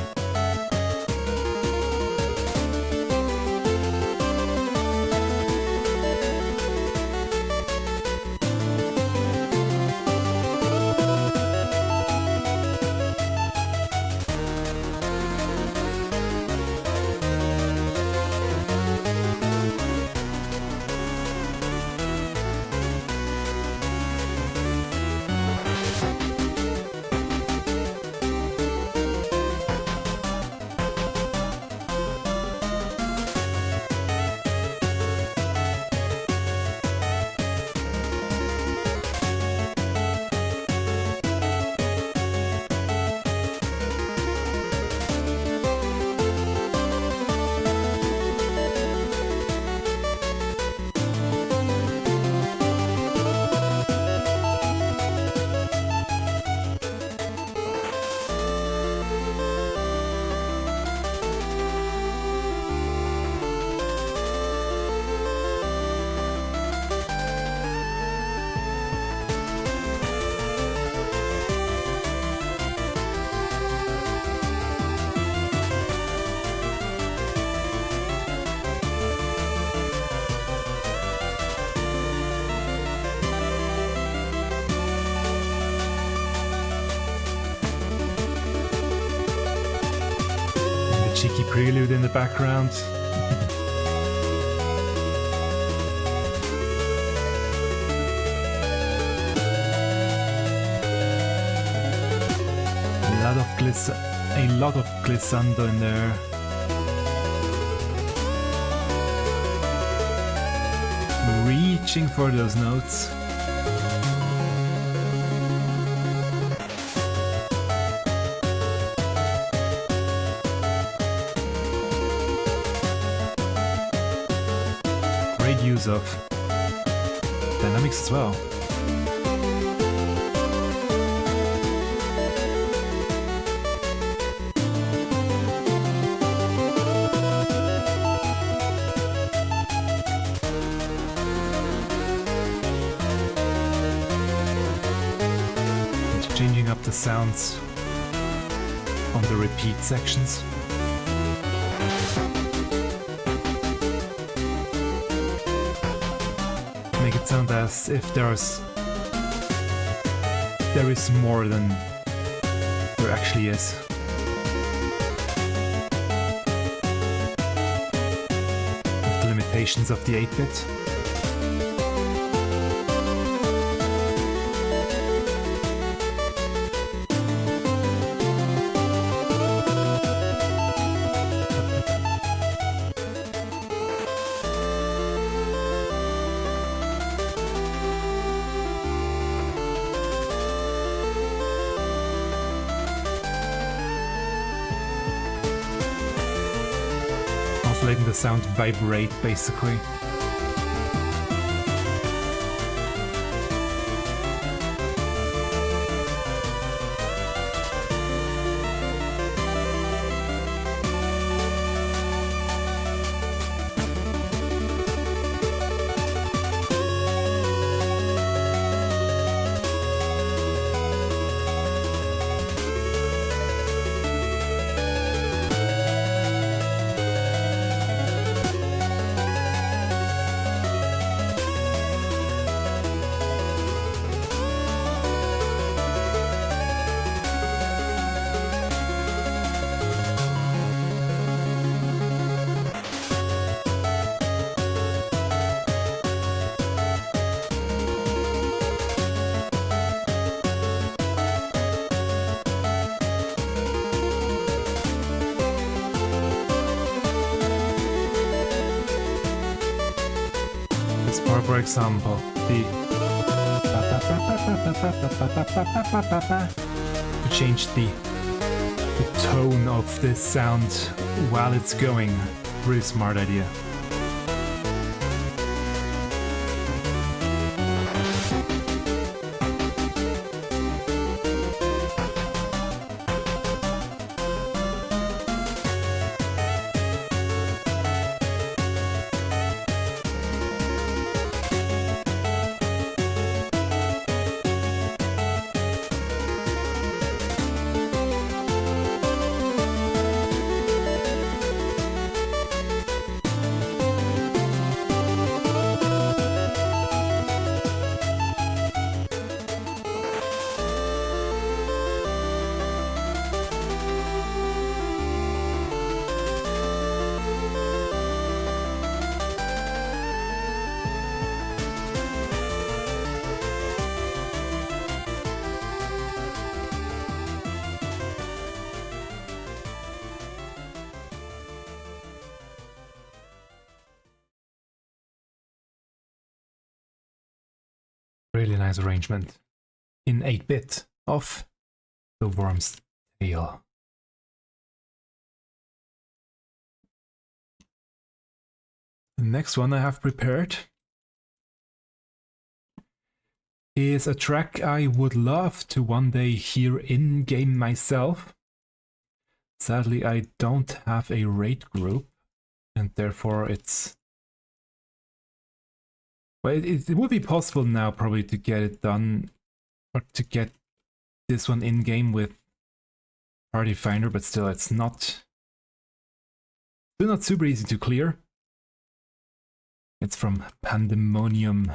cheeky prelude in the background. A lot of glissando in there. Reaching for those notes. Great use of dynamics as well. Changing up the sounds on the repeat sections. Make it sound as if there is more than there actually is. With the limitations of the 8-bit. Letting the sound vibrate, basically. For example, to change the tone of this sound while it's going. Really smart idea. Really nice arrangement in 8-bit of the Worm's Tail. The next one I have prepared is a track I would love to one day hear in-game myself. Sadly, I don't have a raid group, and therefore it's... Well, it would be possible now probably to get it done, or to get this one in-game with Party Finder, but still it's still not super easy to clear. It's from Pandemonium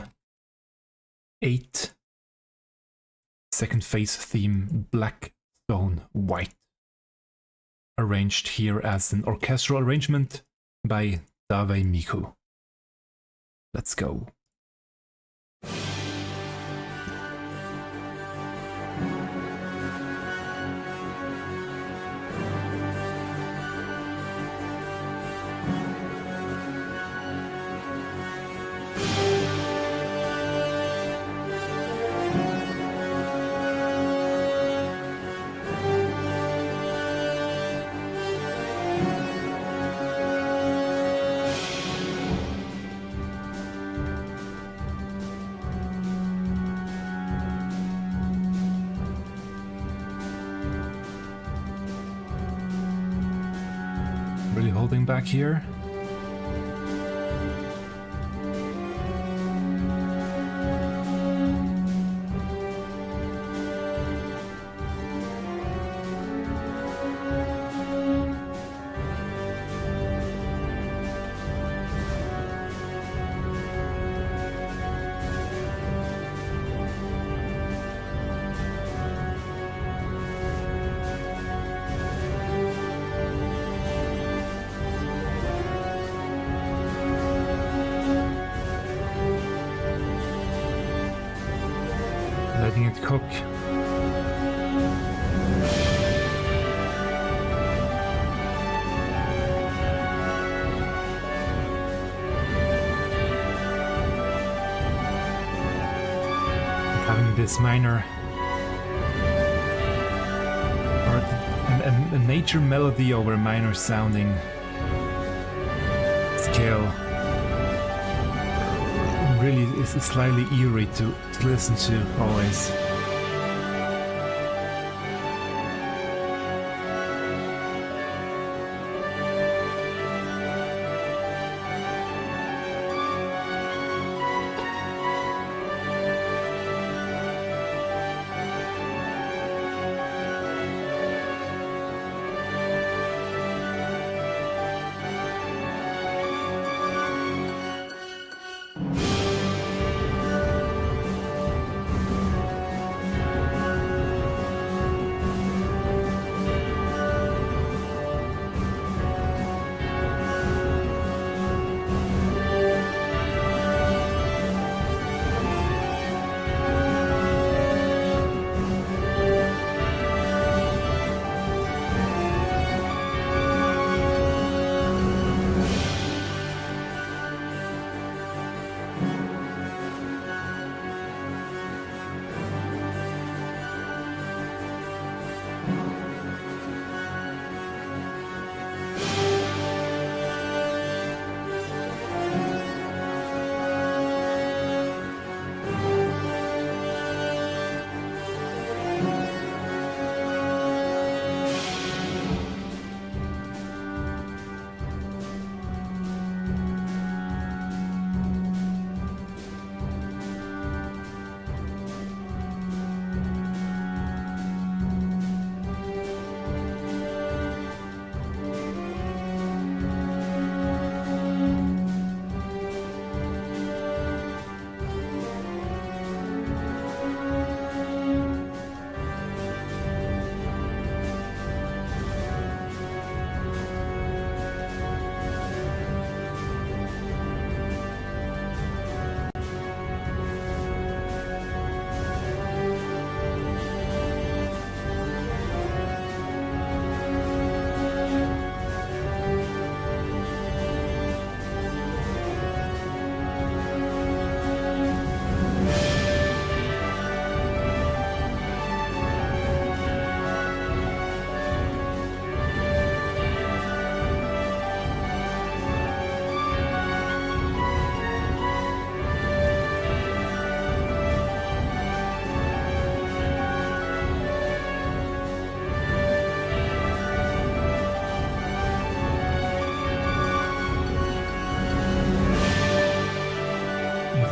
8, second phase theme, Black Stone White. arranged here as an orchestral arrangement by Daweii Miku. Let's go. Really holding back here. Letting it cook. Having this minor or a major melody over a minor sounding scale really is slightly eerie to listen to always.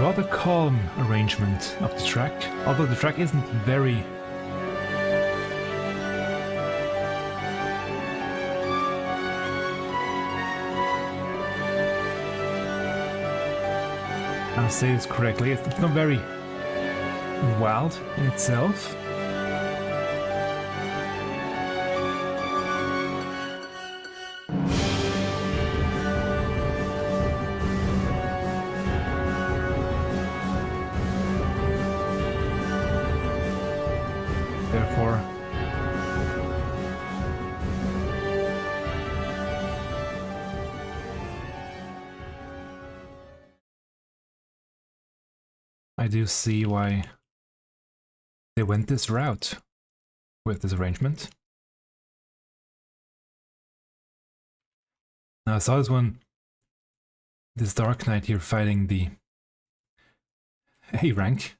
Rather calm arrangement of the track, although the track isn't very I'll say this correctly, it's not very wild in itself. for. I do see why they went this route with this arrangement. Now I saw this Dark Knight here fighting the A rank,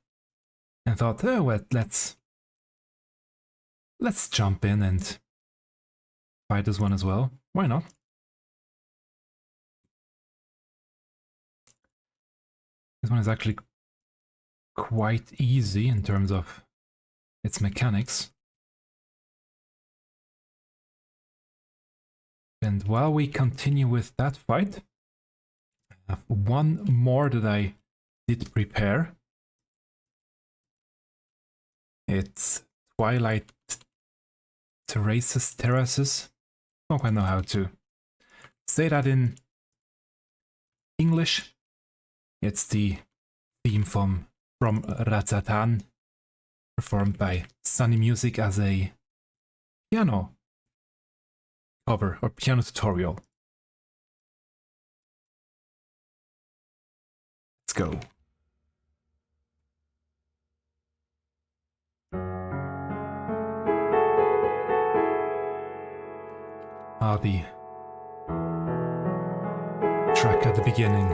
and thought, oh well, let's jump in and fight this one as well. Why not? This one is actually quite easy in terms of its mechanics. And while we continue with that fight, I have one more that I did prepare. It's Twilight Terraces. Don't quite know how to say that in English. It's the theme from Razatan, performed by SunnyMusic as a piano cover or piano tutorial. Let's go. The track at the beginning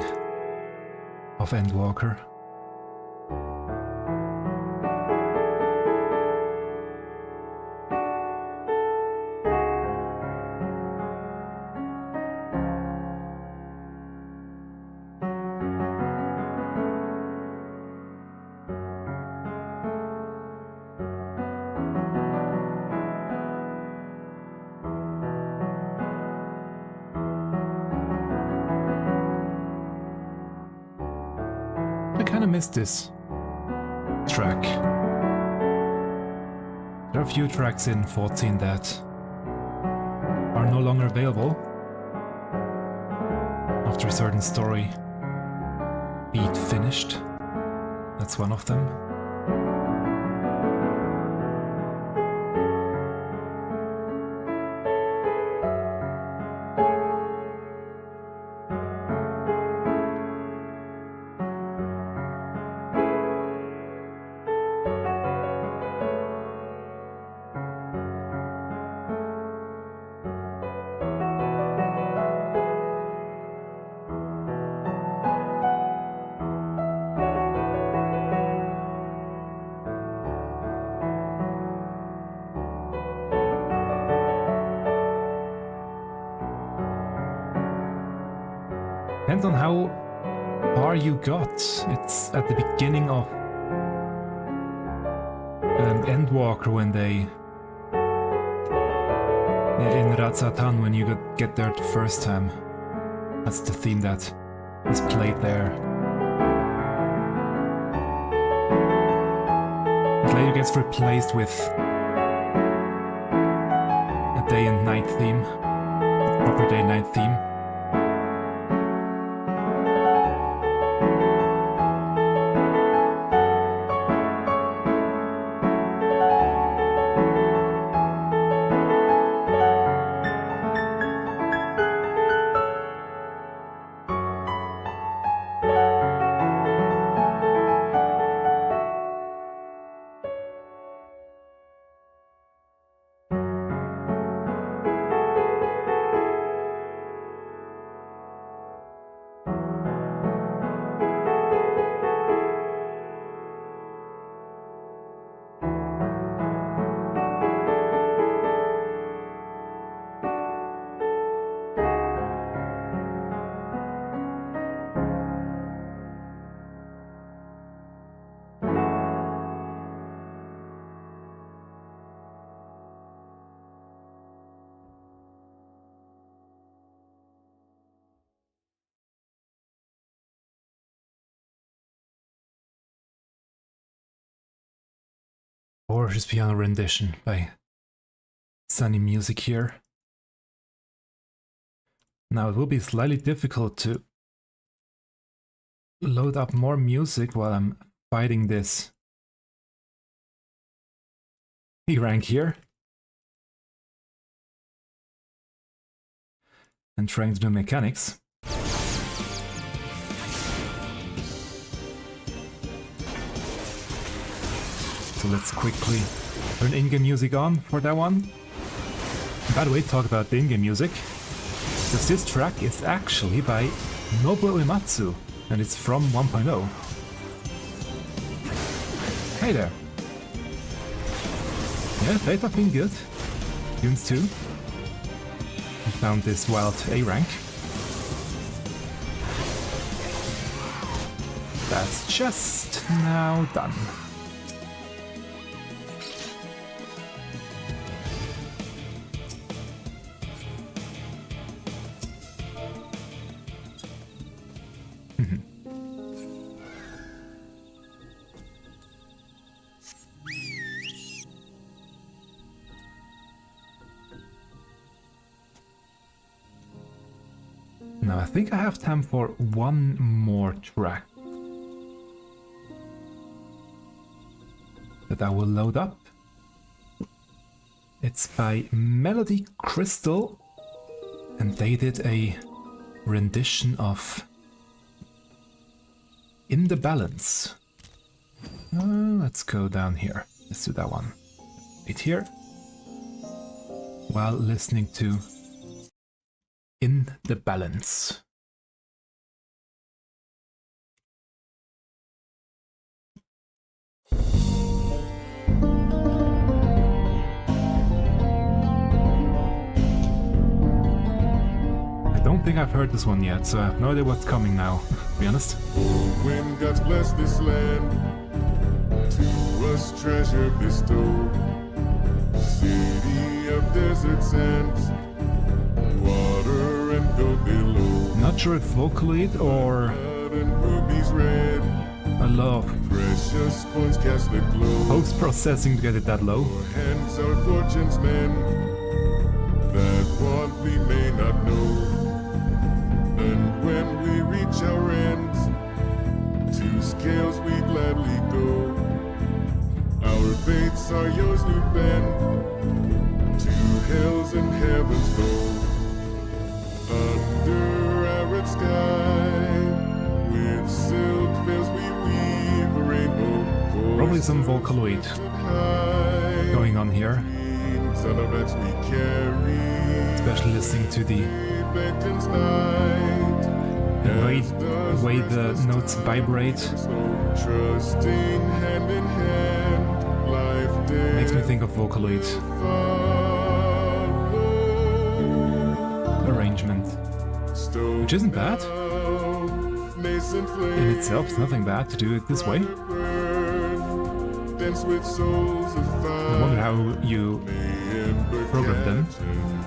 of Endwalker. Missed this track. There are a few tracks in 14 that are no longer available after a certain story beat finished. That's one of them. Depends on how far you got. It's at the beginning of Endwalker when they... in Razatan when you get there the first time. That's the theme that is played there. It later gets replaced with a day and night theme. A proper day and night theme. Gorgeous piano rendition by SunnyMusic here. Now it will be slightly difficult to load up more music while I'm fighting this A rank here. And trying to do mechanics. So let's quickly turn in-game music on for that one. By the way, talk about the in-game music. Because this track is actually by Amatsu, and it's from 1.0. Hey there. Yeah, they have been good. Tunes too. We found this wild A rank. That's just now done. Now I think I have time for one more track that I will load up. It's by MelodyCrystel, and they did a rendition of In the Balance. Let's go down here. Let's do that one. Right here. While listening to In the Balance. I don't think I've heard this one yet, so I have no idea what's coming now, to be honest. When God's blessed this land, to us treasure bestowed, city of desert sands, water and go below. Not sure if Vocaloid or And rubies red, a lot of precious coins cast the glow. post-processing to get it that low. Our hands are fortune's men, that what we may not know. And when we reach our ends, to scales we gladly go. Our fates are yours to bend, to hells and heavens go. Under our red sky, with silk veils we weave a rainbow. Probably some Vocaloid going on here. Son of X we carry, Especially listening to the beckons night. way the notes vibrate. Trusting hand in hand, life day. Makes me think of Vocaloid arrangement. Which isn't bad. In itself, it's nothing bad to do it this way. I wonder how you program them.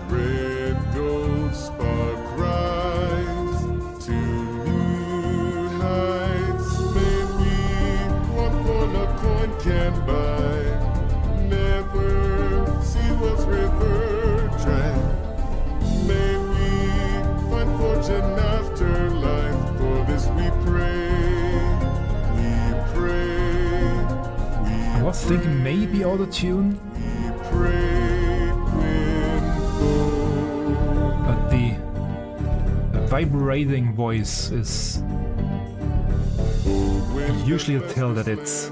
Red gold spark rise to new heights. May we what for a coin can buy. Never see what's river track. May we find fortune after life. For this we pray. We pray. I was thinking maybe auto-tune, We pray. but the vibrating voice is usually a tell that it's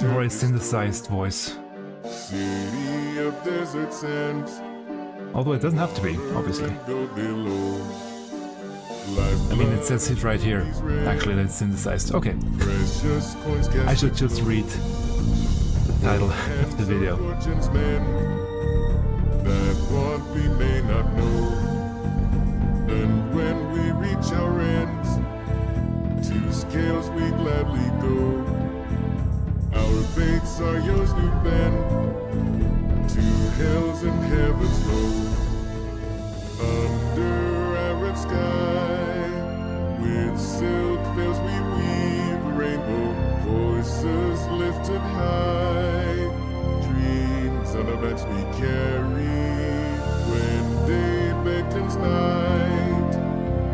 more a synthesized voice. City of desert sands, Although it doesn't have to be, obviously. go below. I mean, it says it right here. Actually, that it's synthesized. Okay, Precious coins I should just read the title of the video. Fortune's men, that what we may not know. And when we reach our ends, to scales we gladly go. Our fates are yours to bend, to hells and heavens low. Under our red sky, with silk veils we weave a rainbow, voices lifted high, dreams on our backs we carry. When day beckons night,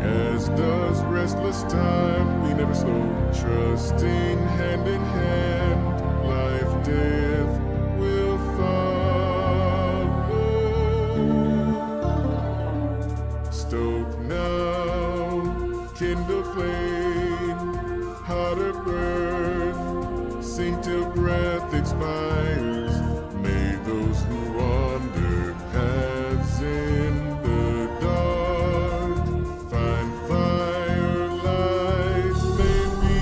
as does restless time, we never slow, trusting hand in hand, life day. heart it burn, sing till breath expires. May those who wander paths in the dark find firelight. May we,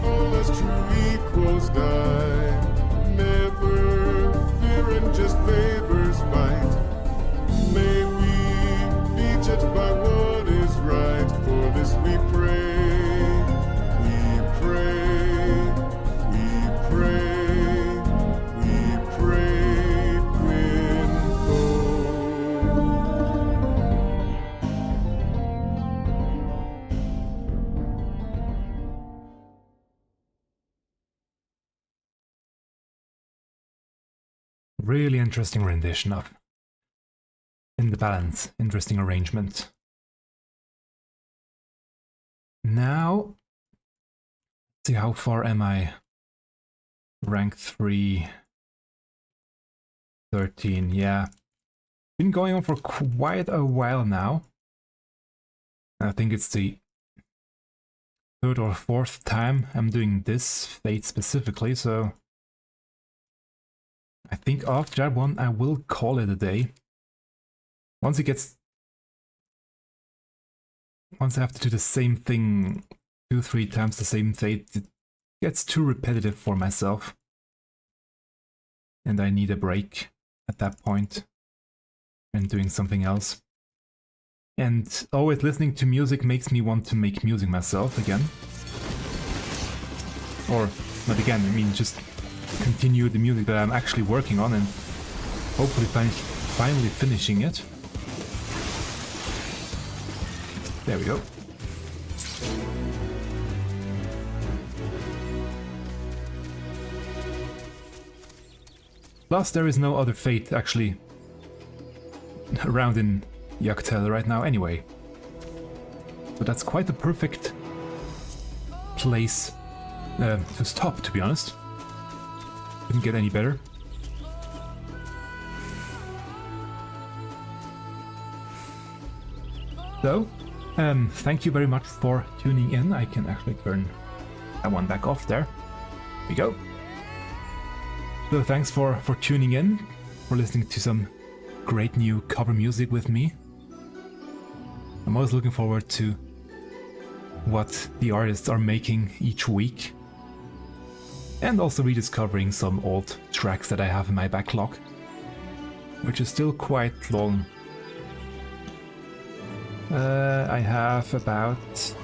all as true equals, die, never fearing just favor's might. May we be judged by what is right. For this we pray, we pray, we pray, we pray, Gwynfor. Really interesting rendition of In the Balance, interesting arrangement. Now, let's see how far am I? Rank 3, 13, yeah. Been going on for quite a while now. I think it's the third or fourth time I'm doing this fate specifically, so I think after that one I will call it a day. Once I have to do the same thing 2-3 times the same fate, it gets too repetitive for myself. And I need a break at that point and doing something else. And always listening to music makes me want to make music myself again. Or not again, I mean just continue the music that I'm actually working on and hopefully finally finishing it. There we go. Plus, there is no other fate actually around in Yagtel right now anyway. So that's quite the perfect place to stop, to be honest. Couldn't get any better. So, thank you very much for tuning in. I can actually turn that one back off there. There we go. So thanks for tuning in, for listening to some great new cover music with me. I'm always looking forward to what the artists are making each week. And also rediscovering some old tracks that I have in my backlog, which is still quite long. I have about,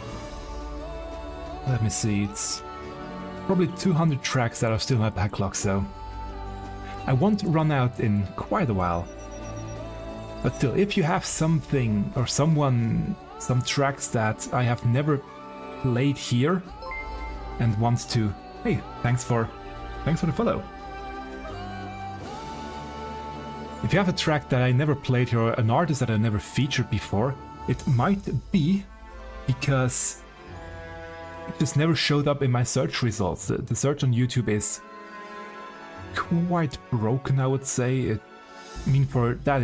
let me see, it's probably 200 tracks that are still in my backlog, so I won't run out in quite a while. But still, if you have something or someone, some tracks that I have never played here and want to, hey, thanks for the follow. If you have a track that I never played here or an artist that I never featured before, it might be because it just never showed up in my search results. The search on YouTube is quite broken, I would say. I mean, for that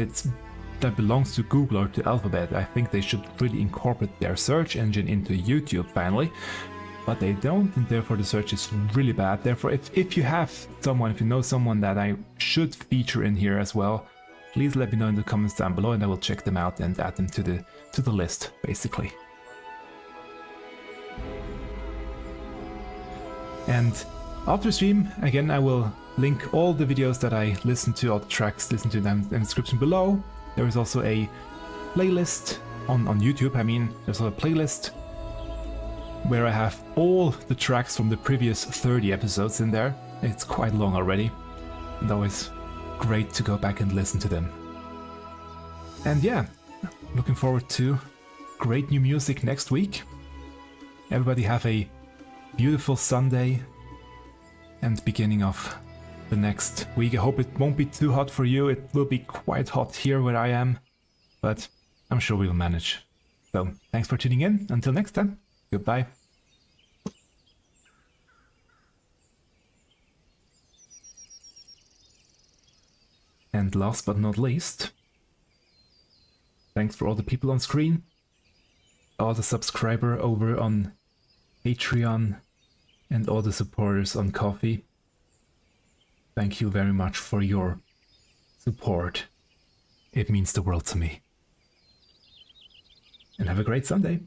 that belongs to Google or to Alphabet. I think they should really incorporate their search engine into YouTube finally, but they don't, and therefore the search is really bad. Therefore, if you have someone, if you know someone that I should feature in here as well, please let me know in the comments down below, and I will check them out and add them to the list, basically. And after stream, again, I will link all the videos that I listen to, all the tracks, listen to them in the description below. There is also a playlist on YouTube. I mean, there's also a playlist where I have all the tracks from the previous 30 episodes in there. It's quite long already, and always great to go back and listen to them. And yeah, looking forward to great new music next week. Everybody have a beautiful Sunday and beginning of the next week. I hope it won't be too hot for you. It will be quite hot here where I am, but I'm sure we'll manage. So thanks for tuning in. Until next time, goodbye. And last but not least, thanks for all the people on screen, all the subscriber over on Patreon, and all the supporters on Coffee. Thank you very much for your support. It means the world to me. And have a great Sunday.